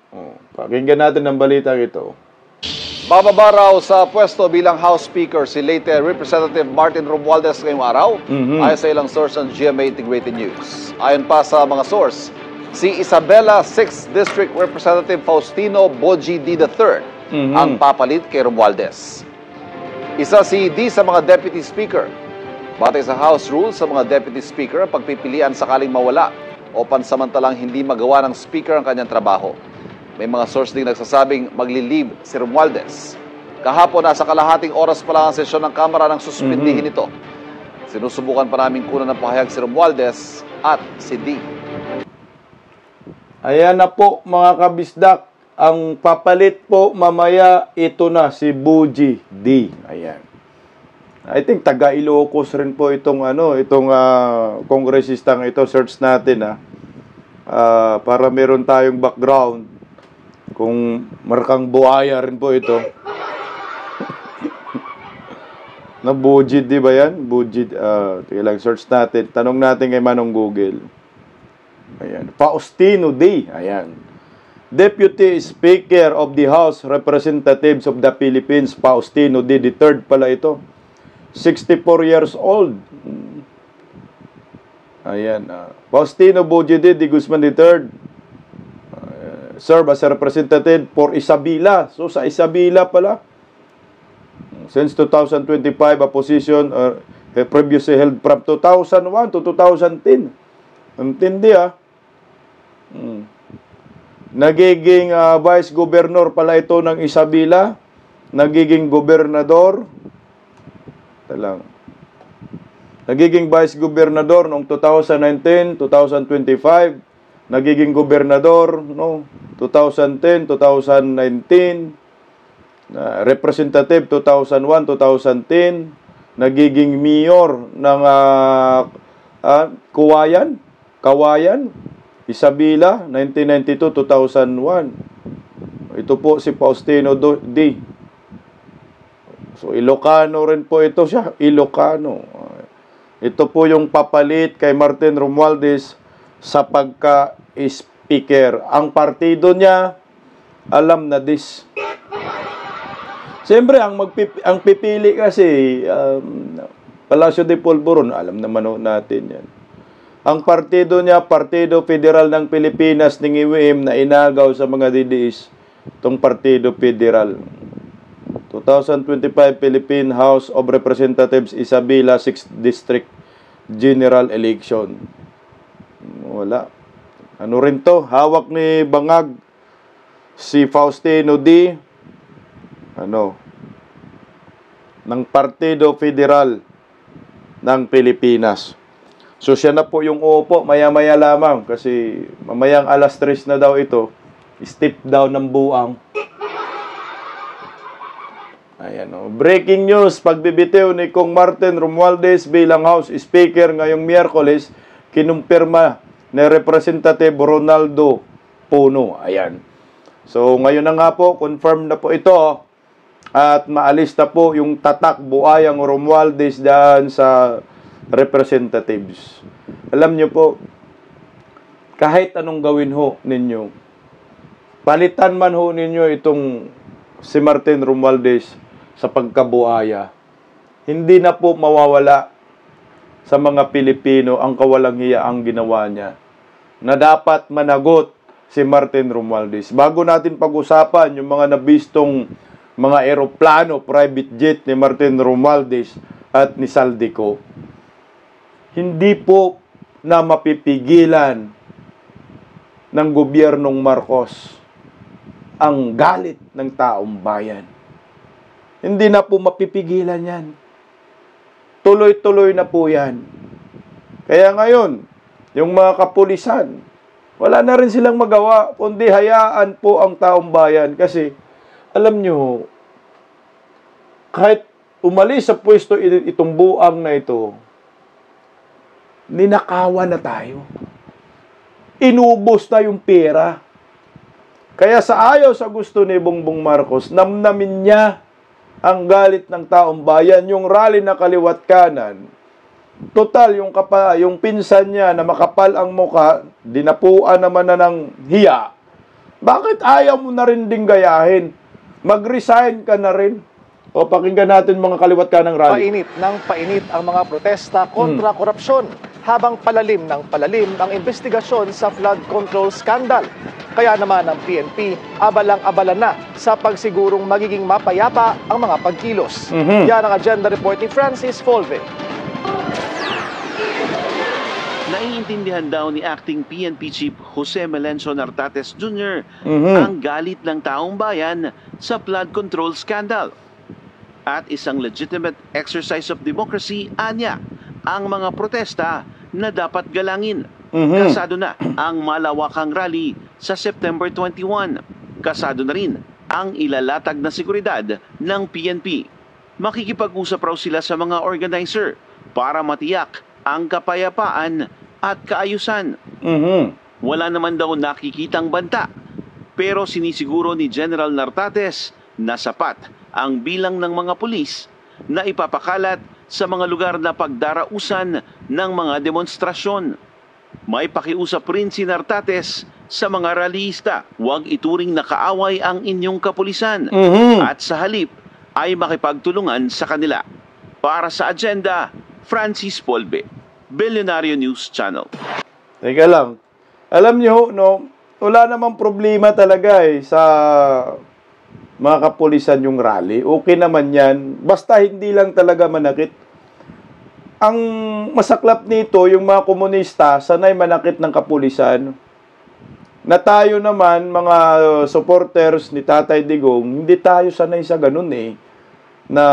pakinggan natin ang balita ito. Bababa raw sa pwesto bilang House Speaker si late Representative Martin Romualdez ngayong araw, ayon sa ilang source ng GMA Integrated News. Ayon pa sa mga source, si Isabela 6th District Representative Faustino Boji D. III ang papalit kay Romualdez. Isa si D sa mga Deputy Speaker. Batay sa House Rules, sa mga Deputy Speaker, pagpipilian sakaling mawala o pansamantalang hindi magawa ng Speaker ang kanyang trabaho. May mga source ding nagsasabing magli-leave si Romualdez. Kahapon, nasa kalahating oras pa lang ang sesyon ng Kamara nang suspindihin ito. Sinusubukan pa namin kunan ng pahayag si Romualdez at si D. Ayan na po mga kabisdak. Ang papalit po mamaya, ito na si Boji D. Ayan. I think taga Ilocos rin po itong kongresistang ito. Search natin para meron tayong background. Kung markang buhaya rin po ito. Na Bujid, di ba yan? Bujid, lang, search natin. Tanong natin kay Manong Google. Ayan. Faustino D. Ayan. Deputy Speaker of the House Representatives of the Philippines, Faustino D. The third pala ito. 64 years old. Ayan. Faustino Bujid D. Guzman III. Serve as a representative for Isabela. So, sa Isabela pala. Since 2025, a position previously held from 2001 to 2010. Intindi Nagiging vice governor pala ito ng Isabela. Nagiging gobernador. Nagiging vice governor noong 2019, 2025. Nagiging gobernador no 2010, 2019. Representative 2001, 2010, nagiging mayor ng Kawayan, Isabela, 1992, 2001. Ito po si Faustino D. So, Ilocano rin po ito siya, Ilocano. Ito po yung papalit kay Martin Romualdez sa pagka-speaker. Ang partido niya, alam na this. Siyempre, ang pipili kasi, Palacio de Polvoron, alam naman natin yan. Ang partido niya, Partido Federal ng Pilipinas, ng IWM, na inagaw sa mga DDS, itong Partido Federal. 2025 Philippine House of Representatives, Isabela, 6th District General Election. Wala. Ano rin to? Hawak ni Bangag, si Faustino D. Ng Partido Federal ng Pilipinas. So siya na po yung uupo maya-maya lamang kasi mamayang alas 3 na daw ito, step down ng buang. Ayan breaking news, pagbibitiw ni Kong Martin Romualdez bilang House Speaker ngayong Miyerkules, kinumpirma ni Representative Ronaldo Puno. Ayan. So ngayon na nga po, confirm na po ito. At maalis na po yung tatak buayang Romualdez dyan sa representatives. Alam nyo po, kahit anong gawin ho ninyo, palitan man ho ninyo itong si Martin Romualdez sa pagkabuaya, hindi na po mawawala sa mga Pilipino ang kawalang hiya ang ginawa niya na dapat managot si Martin Romualdez. Bago natin pag-usapan yung mga nabistong mga eroplano, private jet ni Martin Romualdez at ni Saldico, hindi po na mapipigilan ng gobyernong Marcos ang galit ng taong bayan. Hindi na po mapipigilan yan. Tuloy-tuloy na po yan. Kaya ngayon, yung mga kapulisan, wala na rin silang magawa, kundi hayaan po ang taong bayan kasi alam nyo, kahit umalis sa pwesto itong buang na ito, ninakawan na tayo. Inubos na yung pera. Kaya sa ayaw sa gusto ni Bongbong Marcos, namnamin niya ang galit ng taong bayan, yung rally na kaliwat kanan. Total, yung pinsan niya na makapal ang muka, dinapuan naman na ng hiya. Bakit ayaw mo na rin ding gayahin? Mag-resign ka na rin. O pakinggan natin mga kaliwat ka ng rally. Painit ng painit ang mga protesta kontra korupsyon habang palalim ng palalim ang investigasyon sa flood control scandal. Kaya naman ang PNP abalang-abala na sa pagsigurong magiging mapayapa ang mga pagkilos. Yan ang agenda report ni Francis Folve. Naiintindihan daw ni Acting PNP Chief Jose Melencio Nartates Jr. ang galit ng taong bayan sa flood control scandal. At isang legitimate exercise of democracy, anya, ang mga protesta na dapat galangin. Kasado na ang malawakang rally sa September 21. Kasado na rin ang ilalatag na seguridad ng PNP. Makikipag-usap raw sila sa mga organizer para matiyak ang kapayapaan at kaayusan. Wala naman daw nakikitang banta, pero sinisiguro ni General Nartates na sapat ang bilang ng mga pulis na ipapakalat sa mga lugar na pagdarausan ng mga demonstrasyon. May pakiusap rin si Nartates sa mga rallyista, huwag ituring na kaaway ang inyong kapulisan at sa halip ay makipagtulungan sa kanila. Para sa Agenda, Francis Polbe, Billionario News Channel. Teka lang. Alam niyo, no, wala namang problema talaga sa mga kapulisan yung rally. Okay naman yan. Basta hindi lang talaga manakit. Ang masaklap nito, yung mga komunista, sanay manakit ng kapulisan. Na tayo naman, mga supporters ni Tatay Digong, hindi tayo sanay sa ganun na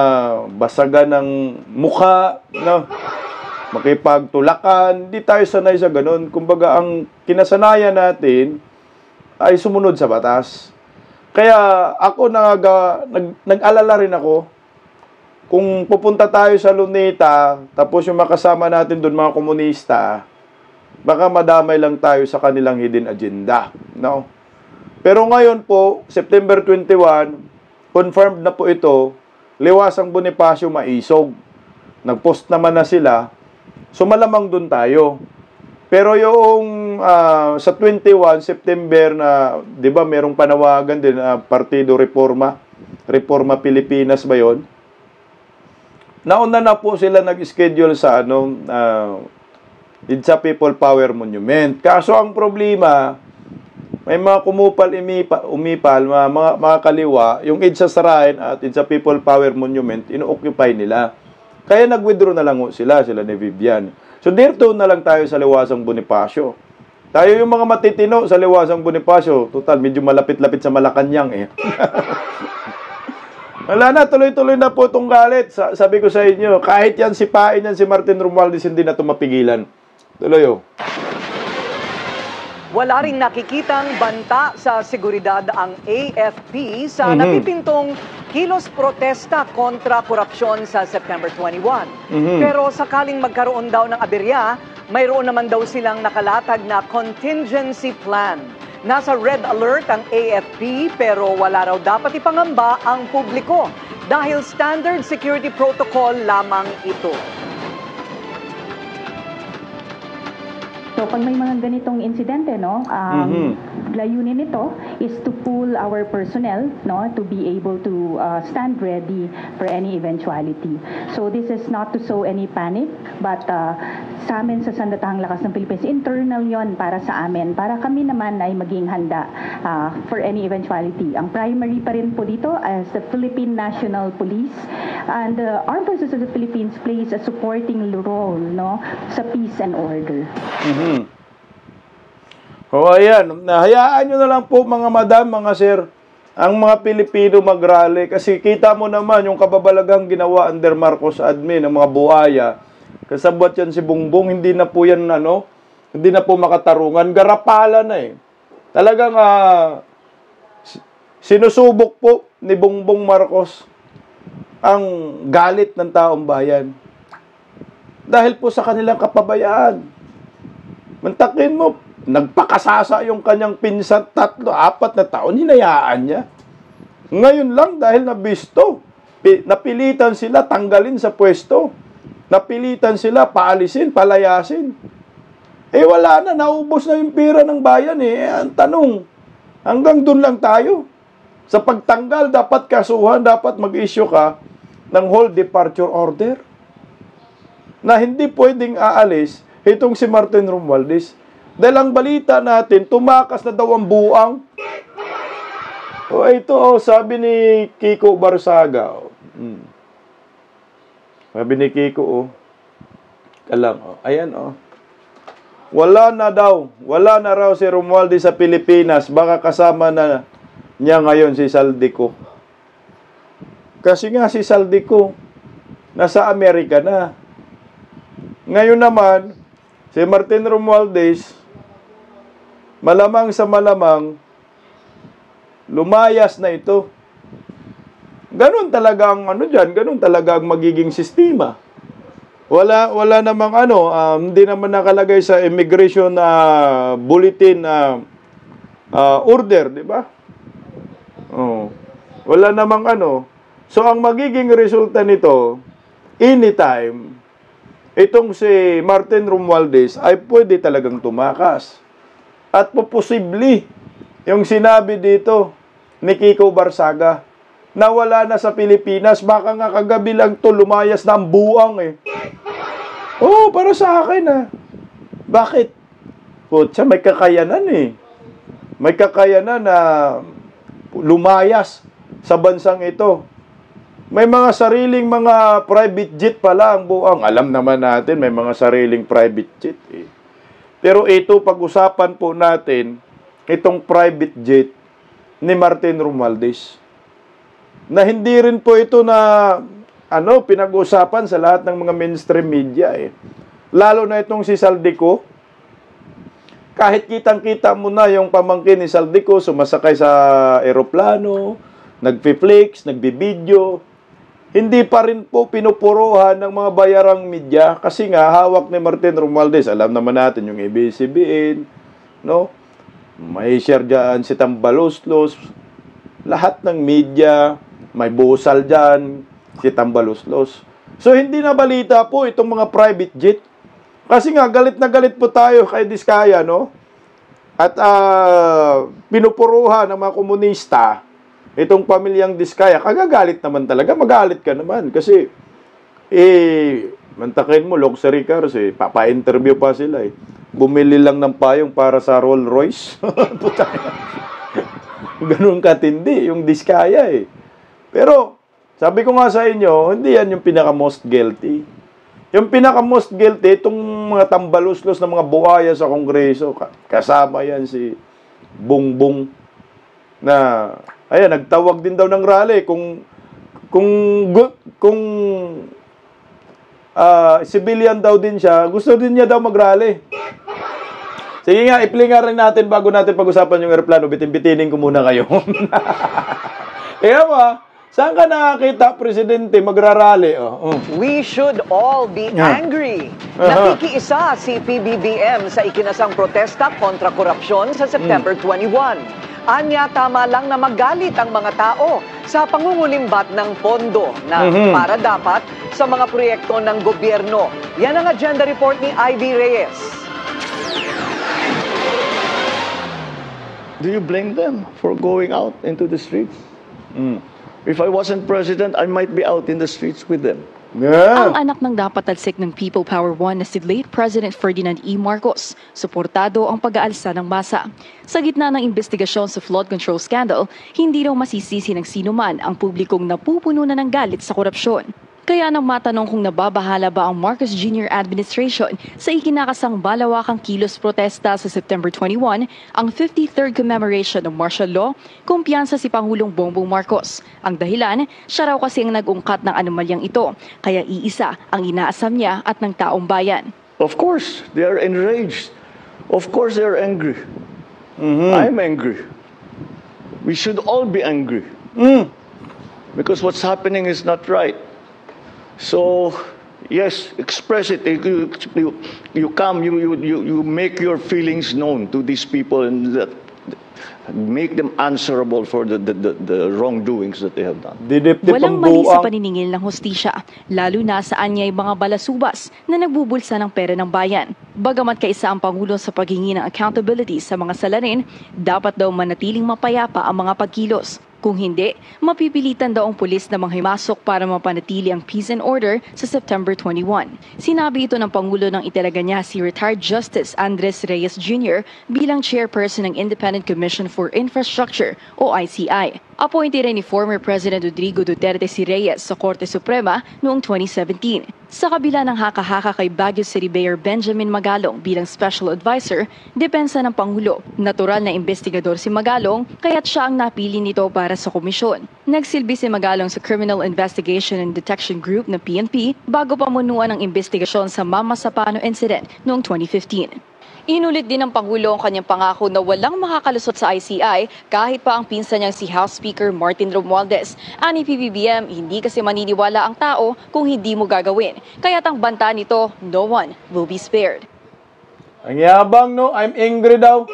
basagan ng mukha, no? Makipagtulakan, hindi tayo sanay sa ganun. Kumbaga, ang kinasanayan natin ay sumunod sa batas. Kaya ako nag-alala rin ako kung pupunta tayo sa Luneta, tapos yung makasama natin doon mga komunista, baka madamay lang tayo sa kanilang hidden agenda. No? Pero ngayon po, September 21, confirmed na po ito, Liwasang Bonifacio Maisog. Nag-post naman na sila, so malamang doon tayo. Pero yung sa 21 September na, 'di ba, merong panawagan din Partido Reforma Pilipinas ba 'yon? Nauna na po sila nag-schedule sa EDSA People Power Monument. Kaso ang problema, may mga umipal, mga kaliwa, yung EDSA Sarain at EDSA People Power Monument, ino-occupy nila. Kaya nag-withdraw na lang sila ni Vivian. So, dito na lang tayo sa Liwasang Bonifacio. Tayo yung mga matitino sa Liwasang Bonifacio. Total, medyo malapit-lapit sa Malacanang Wala na, tuloy-tuloy na po itong galit. Sabi ko sa inyo, kahit yan sipain yan si Martin Romualdez, hindi na ito mapigilan. Tuloy Wala ring nakikitang banta sa seguridad ang AFP sa napipintong kilos protesta kontra korupsyon sa September 21. Pero sakaling magkaroon daw ng aberya, mayroon naman daw silang nakalatag na contingency plan. Nasa red alert ang AFP pero wala raw dapat ipangamba ang publiko dahil standard security protocol lamang ito. So pag may mga ganitong insidente, layunin nito is to pool our personnel, to be able to stand ready for any eventuality. So this is not to sow any panic, but sa amin sa Sandatahang Lakas ng Pilipinas, internal yon para sa amin, para kami naman ay maging handa for any eventuality. Ang primary pa rin po dito as the Philippine National Police and the Armed Forces of the Philippines plays a supporting role sa peace and order. Ayan. Hayaan nyo na lang po mga madam, mga sir, ang mga Pilipino mag-rally. Kasi kita mo naman yung kababalagang ginawa under Marcos admin, ng mga buhaya. Kasabot yan si Bongbong, hindi na po yan, hindi na po makatarungan. Garapala na Talagang sinusubok po ni Bongbong Marcos ang galit ng taong bayan. Dahil po sa kanilang kapabayaan. Mantakin mo, nagpakasasa yung kanyang pinsan 3-4 na taon, hinayaan niya. Ngayon lang dahil nabisto, napilitan sila tanggalin sa pwesto. Napilitan sila paalisin, palayasin. Wala na, naubos na yung pera ng bayan Ang tanong, hanggang dun lang tayo. Sa pagtanggal, dapat kasuhan, dapat mag-issue ka ng whole departure order. Na hindi pwedeng aalis itong si Martin Romualdez. Dahil ang balita natin, tumakas na daw ang buang. Ito, sabi ni Kiko Barsaga. Sabi ni Kiko, ayan, wala na raw si Romualdez sa Pilipinas. Baka kasama na niya ngayon si Saldico. Kasi nga si Saldico, nasa Amerika na. Ngayon naman, si Martin Romualdez, malamang sa malamang, lumayas na ito. Ganun talaga ang ganun talaga ang magiging sistema. Wala namang hindi naman nakalagay sa immigration bulletin order, di ba? Wala namang So, ang magiging resulta nito, anytime, itong si Martin Romualdez ay pwede talagang tumakas. At posible, yung sinabi dito ni Kiko Barsaga, na wala na sa Pilipinas, baka nga kagabi lang to lumayas na ang buwang eh. Oh, para sa akin Bakit? Putya, may kakayanan eh. May kakayanan na lumayas sa bansang ito. May mga sariling mga private jet pala ang buwang. Alam naman natin, may mga sariling private jet eh. Pero ito, pag-usapan po natin, itong private jet ni Martin Romualdez. Na hindi rin po ito na pinag-usapan sa lahat ng mga mainstream media eh. Lalo na itong si Saldico. Kahit kitang-kita mo na yung pamangkin ni Saldico, sumasakay sa eroplano, nagpi-flex, nagbi-video, hindi pa rin po pinupuruhan ng mga bayarang media kasi nga hawak ni Martin Romualdez. Alam naman natin yung ABS-CBN, no? May share dyan si Tambaloslos, lahat ng media, may busal dyan, si Tambaloslos. So, hindi na balita po itong mga private jet. Kasi nga, galit na galit po tayo kay Diskaya, no? At pinupuruhan ng mga komunista, itong pamilyang Diskaya, kagagalit naman talaga, magalit ka naman. Kasi, mantakin mo, luxury cars eh, papa-interview pa sila eh. Bumili lang ng payong para sa Rolls Royce. Ganun katindi, yung Diskaya eh. Pero, sabi ko nga sa inyo, hindi yan yung pinaka-most guilty. Yung pinaka-most guilty, itong mga tambaluslos na mga buhaya sa Kongreso, kasama yan si Bongbong, na, ayan, nagtawag din daw ng rally. Kung civilian daw din siya, gusto din niya daw mag-rally. Sige nga, i-play nga rin natin bago natin pag-usapan yung aeroplano. Bitin-bitinin ko muna kayo. Saan ka nakakita, Presidente, magrarally? We should all be angry. Nakikiisa si PBBM sa ikinasang protesta kontra korupsyon sa September 21. Anya, tama lang na magalit ang mga tao sa pangungulimbat ng pondo na para dapat sa mga proyekto ng gobyerno. Yan ang agenda report ni Ivy Reyes. Do you blame them for going out into the streets? If I wasn't president, I might be out in the streets with them. Ang anak ng dapat talsik ng People Power 1 na si late President Ferdinand E. Marcos, suportado ang pag-aalsa ng masa. Sa gitna ng investigasyon sa flood control scandal, hindi raw masisisi ng sinuman ang publikong napupuno na ng galit sa korupsyon. Kaya nang matanong kung nababahala ba ang Marcos Jr. administration sa ikinakasang balawakang kilos protesta sa September 21, ang 53rd commemoration of martial law, kumpiyansa si Pangulong Bongbong Marcos. Ang dahilan, siya raw kasi ang nag-ungkat ng anomalyang ito, kaya iisa ang inaasam niya at ng taong bayan. Of course, they are enraged. Of course, they are angry. I'm angry. We should all be angry. Because what's happening is not right. So, yes, express it. You come, you make your feelings known to these people and make them answerable for the wrongdoings that they have done. Walang mali sa paniningil ng hustisya, lalo na sa anyay mga balasubas na nagbubulsa ng pera ng bayan. Bagamat kaisa ang Pangulo sa paghingi ng accountability sa mga salarin, dapat daw manatiling mapayapa ang mga pagkilos. Kung hindi, mapipilitan daw ang pulis na manghimasok para mapanatili ang peace and order sa September 21. Sinabi ito ng Pangulo nang italaga niya si retired Justice Andres Reyes Jr. bilang chairperson ng Independent Commission for Infrastructure o ICI. Appointee rin ni former President Rodrigo Duterte si Reyes sa Korte Suprema noong 2017. Sa kabila ng haka-haka kay Baguio City Mayor Benjamin Magalong bilang Special Advisor, depensa ng Pangulo, natural na investigador si Magalong kaya't siya ang napili nito para sa komisyon. Nagsilbi si Magalong sa Criminal Investigation and Detection Group na PNP bago pamunuan ng investigasyon sa Mama Sapano incident noong 2015. Inulit din ng Pangulo ang kanyang pangako na walang makakalusot sa ICI kahit pa ang pinsan niyang si House Speaker Martin Romualdez. Ani PBBM, hindi kasi maniniwala ang tao kung hindi mo gagawin. Kaya't ang banta nito, no one will be spared. Ang yabang, no? I'm angry daw.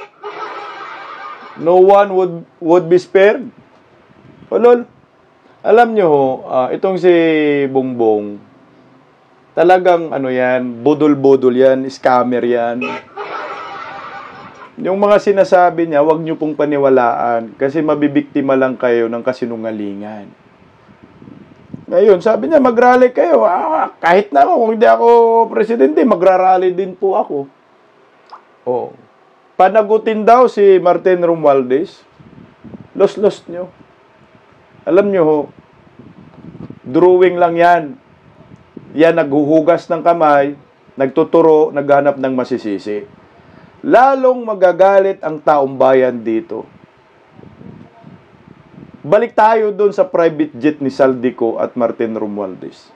No one would be spared. Lol. Alam nyo ho, itong si Bongbong, talagang ano yan, budol-budol yan, scammer yan. Yung mga sinasabi niya, huwag nyo pong paniwalaan kasi mabibiktima lang kayo ng kasinungalingan. Ngayon, sabi niya, mag-rally kayo. Kahit na ako, kung hindi ako presidente, magra-rally din po ako. Oh. Panagutin daw si Martin Romualdez, los-los nyo. Alam nyo ho, drawing lang yan. Yan naghuhugas ng kamay, nagtuturo, naghanap ng masisisi. Lalong magagalit ang taong bayan dito. Balik tayo doon sa private jet ni Saldico at Martin Romualdez.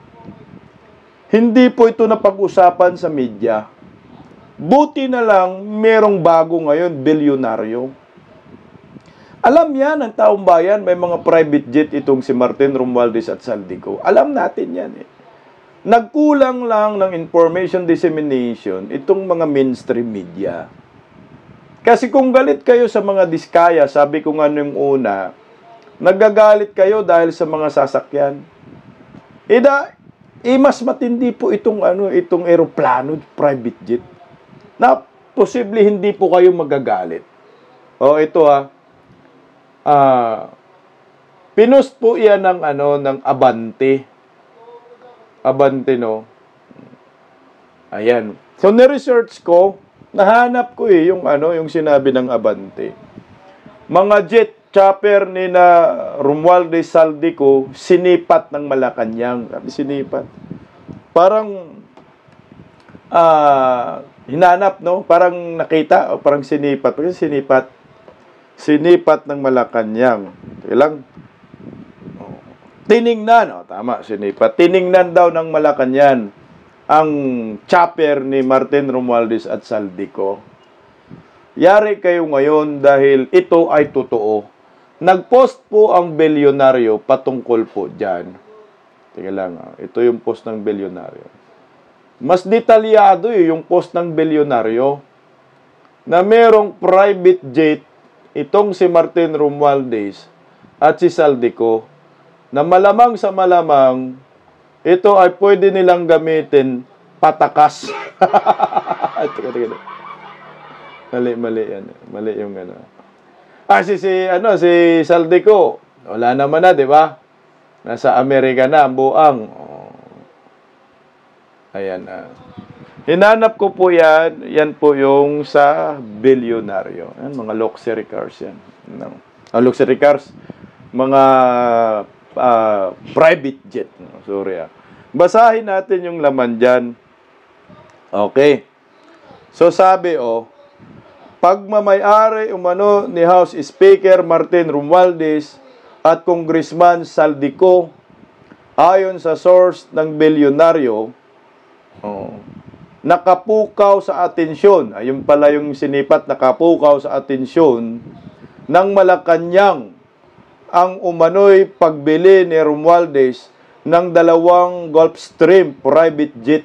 Hindi po ito napag-usapan sa media. Buti na lang merong bago ngayon, bilyonaryo. Alam yan ang taong bayan, may mga private jet itong si Martin Romualdez at Saldico. Alam natin yan eh. Nagkulang lang ng information dissemination itong mga mainstream media. Kasi kung galit kayo sa mga diskaya, sabi ko nga nung una, nagagalit kayo dahil sa mga sasakyan. Mas matindi po itong eroplano, private jet, na posible hindi po kayo magagalit. Ito pinost po iyan ng Abante. Abante, no? Ayan. So, na-research ko, nahanap ko yung sinabi ng Abante. Mga jet chopper ni na Romualdez Saldico, sinipat ng Malacanang. Sinipat. Parang, hinanap, no? Parang nakita, o parang sinipat. Parang sinipat. Sinipat ng Malacanang. Ilang? Tiningnan, tama, sinipat. Tiningnan daw ng Malacanang ang chopper ni Martin Romualdez at Saldico. Yari kayo ngayon dahil ito ay totoo. Nag-post po ang bilyonaryo patungkol po dyan. Tingnan lang, ito yung post ng bilyonaryo. Mas detalyado yung post ng bilyonaryo na merong private jet itong si Martin Romualdez at si Saldico na malamang sa malamang, ito ay pwede nilang gamitin patakas. Mali yan. Mali yung si Saldico, wala naman na, di ba? Nasa Amerika na ang buang. Ayan. Hinanap ko po yan. Yan po yung sa bilyonaryo. Yan, mga luxury cars yan. Luxury cars, mga private jet. Sorry. Basahin natin yung laman dyan. Okay. So sabi, pagmamayari umano ni House Speaker Martin Romualdez at Congressman Saldico, ayon sa source ng bilyonaryo, nakapukaw sa atensyon. Ayun pala yung sinipat, nakapukaw sa atensyon ng Malacanang ang umano'y pagbili ni Romualdez ng 2 Gulfstream private jet,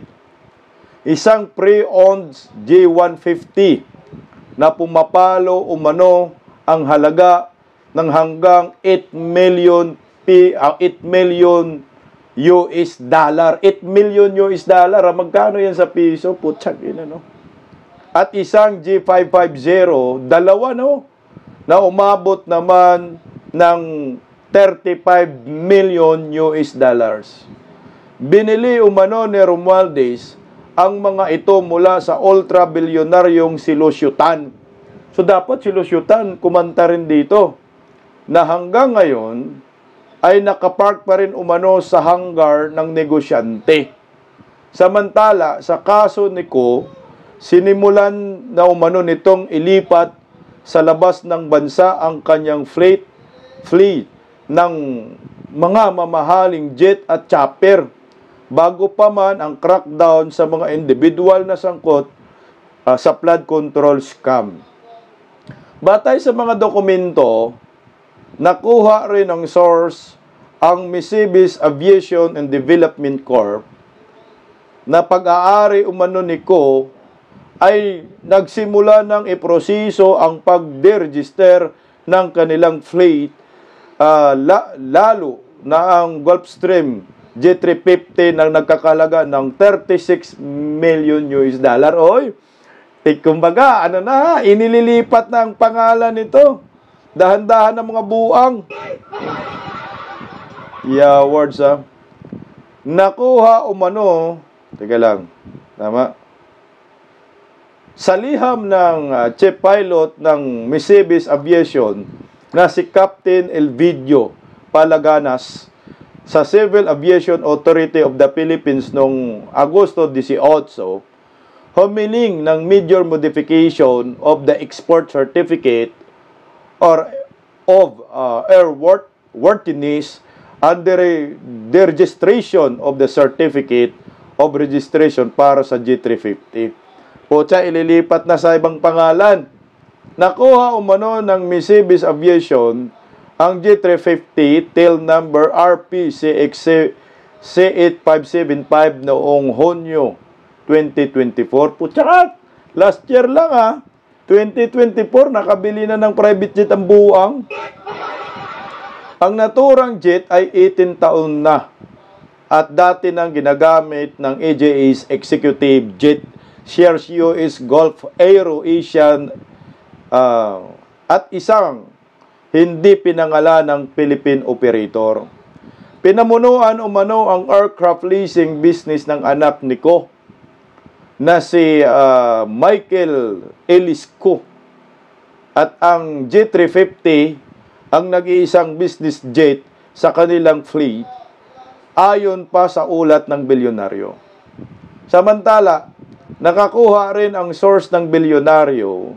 isang pre-owned J-150 na pumapalo umano ang halaga ng hanggang 8 million US dollar. 8 million US dollar. Magkano yan sa piso? Putsak yun, At isang G550, dalawa, na umabot naman ng 35 million US dollars. Binili umano ni Romualdez ang mga ito mula sa ultra-bilyonaryong si Luciutan. So dapat si Luciutan kumanta rin dito na hanggang ngayon ay nakapark pa rin umano sa hangar ng negosyante. Samantala, sa kaso ni Ko, sinimulan na umano nitong ilipat sa labas ng bansa ang kanyang fleet ng mga mamahaling jet at chopper bago pa man ang crackdown sa mga individual na sangkot sa flood control scam. Batay sa mga dokumento, nakuha rin ng source ang Misibis Aviation and Development Corp na pag-aari umano ni Ko ay nagsimula ng iproseso ang pag-deregister ng kanilang fleet lalo na ang Gulfstream G350 na nagkakalaga ng 36 million US dollar. Oy, kumbaga, ano na, inililipat na ang pangalan nito. Dahan-dahan ng mga buang. Yeah, words nakuha umano, teka lang, tama? Sa liham ng chief pilot ng Misibis Aviation na si Captain Elvidio Palaganas sa Civil Aviation Authority of the Philippines noong Agosto 18, humiling ng major modification of the export certificate or of airworthiness under the registration of the certificate of registration para sa G350. Pucha, ililipat na sa ibang pangalan. Nakuha umano ng Misibis Aviation ang G350 tail number RPCX C8575 noong Hunyo 2024. Pucha, last year lang 2024, nakabili na ng private jet ang buang. Ang naturang jet ay 18 taon na at dati nang ginagamit ng AJA's executive jet shares US Gulf Aero Asian at isang hindi pinangalan ng Philippine operator. Pinamunuan umano ang aircraft leasing business ng anak ni Ko na si Michael Elisco at ang G350 ang nag-iisang business jet sa kanilang fleet ayon pa sa ulat ng bilyonaryo. Samantala, nakakuha rin ang source ng bilyonaryo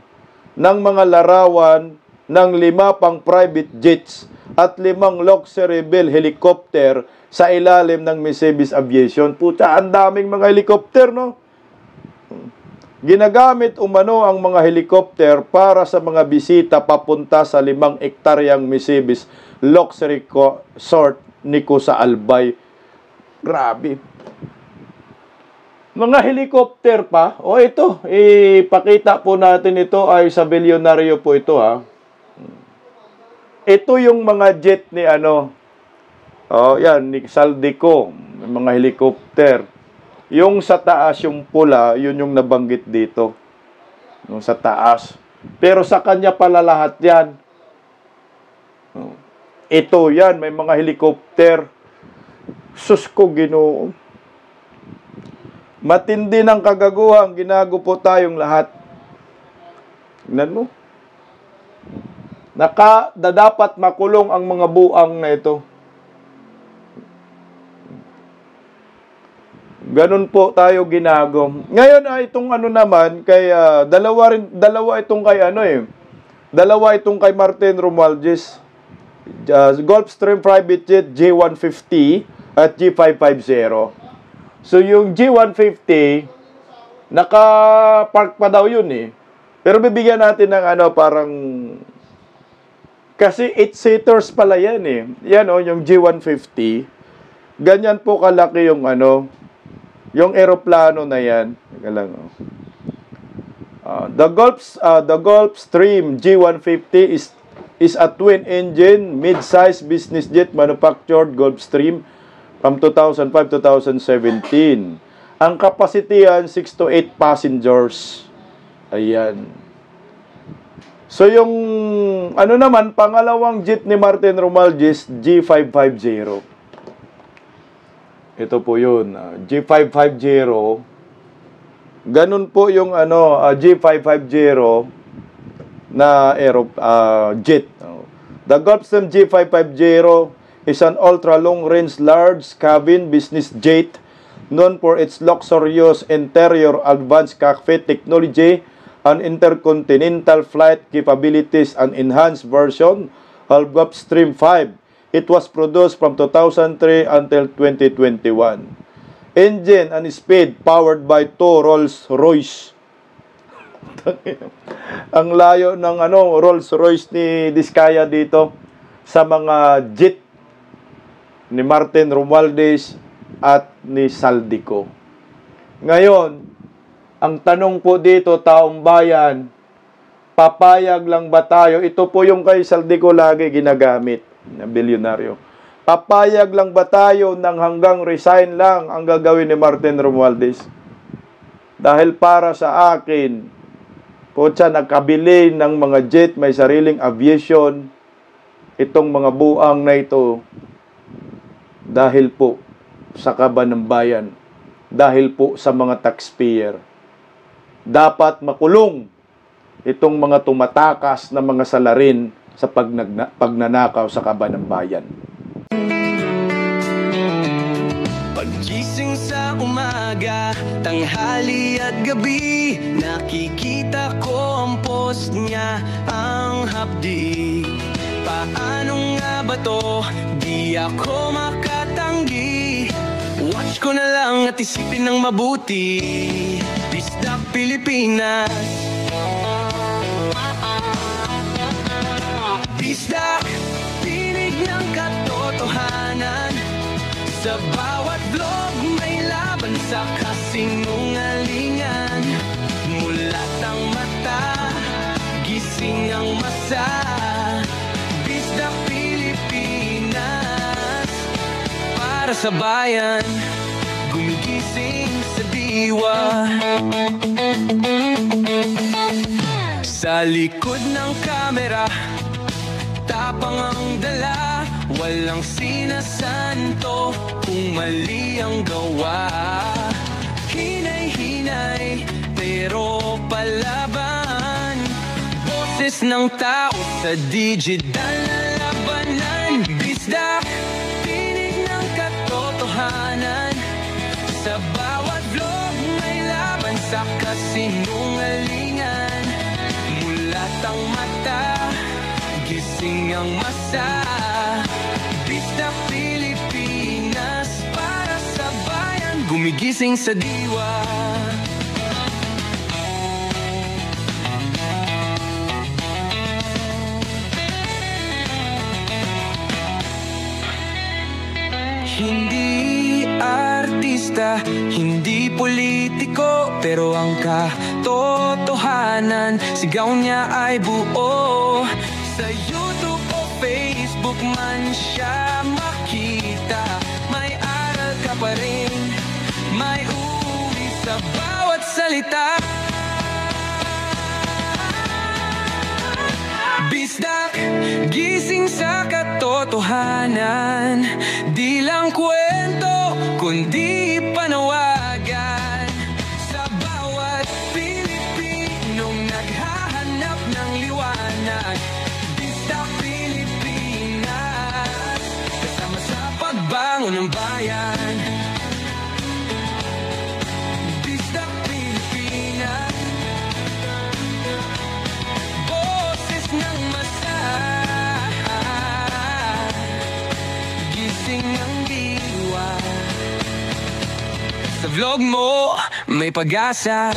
ng mga larawan ng 5 pang private jets at 5 luxury bill helicopter sa ilalim ng Misibis Aviation. Puta, ang daming mga helicopter, no? Ginagamit umano ang mga helicopter para sa mga bisita papunta sa 5 ektaryang Misibis Luxury Resort Nico sa Albay. Grabe. Mga helicopter pa. O ito, ipakita po natin ito ay sa bilyonaryo po ito Ito yung mga jet ni yan, ni Saldico, mga helicopter. Yung sa taas, yung pula, yun yung nabanggit dito. Yung sa taas. Pero sa kanya pala lahat yan. Ito yan, may mga helicopter. Sus ko, Ginoo. Matindi ng kagaguhan, ginago po tayong lahat. Tignan mo. Dapat makulong ang mga buang na ito. Ganun po tayo ginago. Ngayon itong naman kay dalawa itong kay Dalawa itong kay Martin Romualdez. Gulfstream private jet G150 at G550. So yung G150 naka-park pa daw yun Pero bibigyan natin ng parang kasi 8-seaters pala yan Yan yung G150. Ganyan po kalaki yung yung eroplano na yan. Teka lang The Gulfstream G150 is a twin-engine, mid-size business jet manufactured Gulfstream from 2005-2017. Ang kapasitihan 6 to 8 passengers. Ayan. So yung naman, pangalawang jet ni Martin Romualdez, G550. Ito po yun, G550. Ganun po yung G550 na jet. The Gulfstream G550 is an ultra-long-range, large cabin business jet known for its luxurious interior, advanced cockpit technology, and intercontinental flight capabilities, an enhanced version of Gulfstream 5. It was produced from 2003 until 2021. Engine and speed powered by 2 Rolls-Royce. Ang layo ng Rolls-Royce ni Diskaya dito sa mga jet ni Martin Romualdez at ni Saldico. Ngayon, ang tanong po dito, taong bayan, papayag lang ba tayo? Ito po yung kay Saldico lagi ginagamit na bilyonaryo. Papayag lang ba tayo ng hanggang resign lang ang gagawin ni Martin Romualdez? Dahil para sa akin, putya, nagkabili ng mga jet, may sariling aviation, itong mga buang na ito, dahil po sa kaban ng bayan, dahil po sa mga taxpayer. Dapat makulong itong mga tumatakas na mga salarin sa pagnanakaw sa kaban ng bayan. Paggising sa umaga, tanghali at gabi, nakikita ko ang post niya, ang hapdi. Paano nga ba to? Di ako makatanggi. Watch ko na lang at isipin ng mabuti. Bisdak Pilipinas. Bisdak, tinig ng katotohanan. Sa bawat vlog may laban sa kasinungalingan. Mulat ang mata, gising ang masa. Bisdak Pilipinas, para sa bayan, gumigising sa diwa. Sa likod ng kamera, tapang ang dala, walang sinasanto kung mali ang gawa. Hinay-hinay, pero palaban. Boses ng tao sa digital na labanan. Bisdak, tinig ng katotohanan. Sa bawat vlog may laban sa kasinungalingan. Mulat ang mata, gising ang masa. Bisdak Pilipinas, para sa bayan, gumigising sa diwa. Hindi artista, hindi politiko, pero ang katotohanan, sigaw niya ay buo. Sa YouTube o Facebook man siya makita, may aral ka pa rin, may uwi sa bawat salita. Bisdak, gising sa katotohanan, di lang kwento, kundi panawagan. Sa bawat Pilipinong naghahanap ng liwanag, Bisdak Pilipinas, kasama sa pagbangon ng bayan. Bisdak Pilipinas, boses ng masa, gising ang diwa. Sa vlog mo, may pag-asa.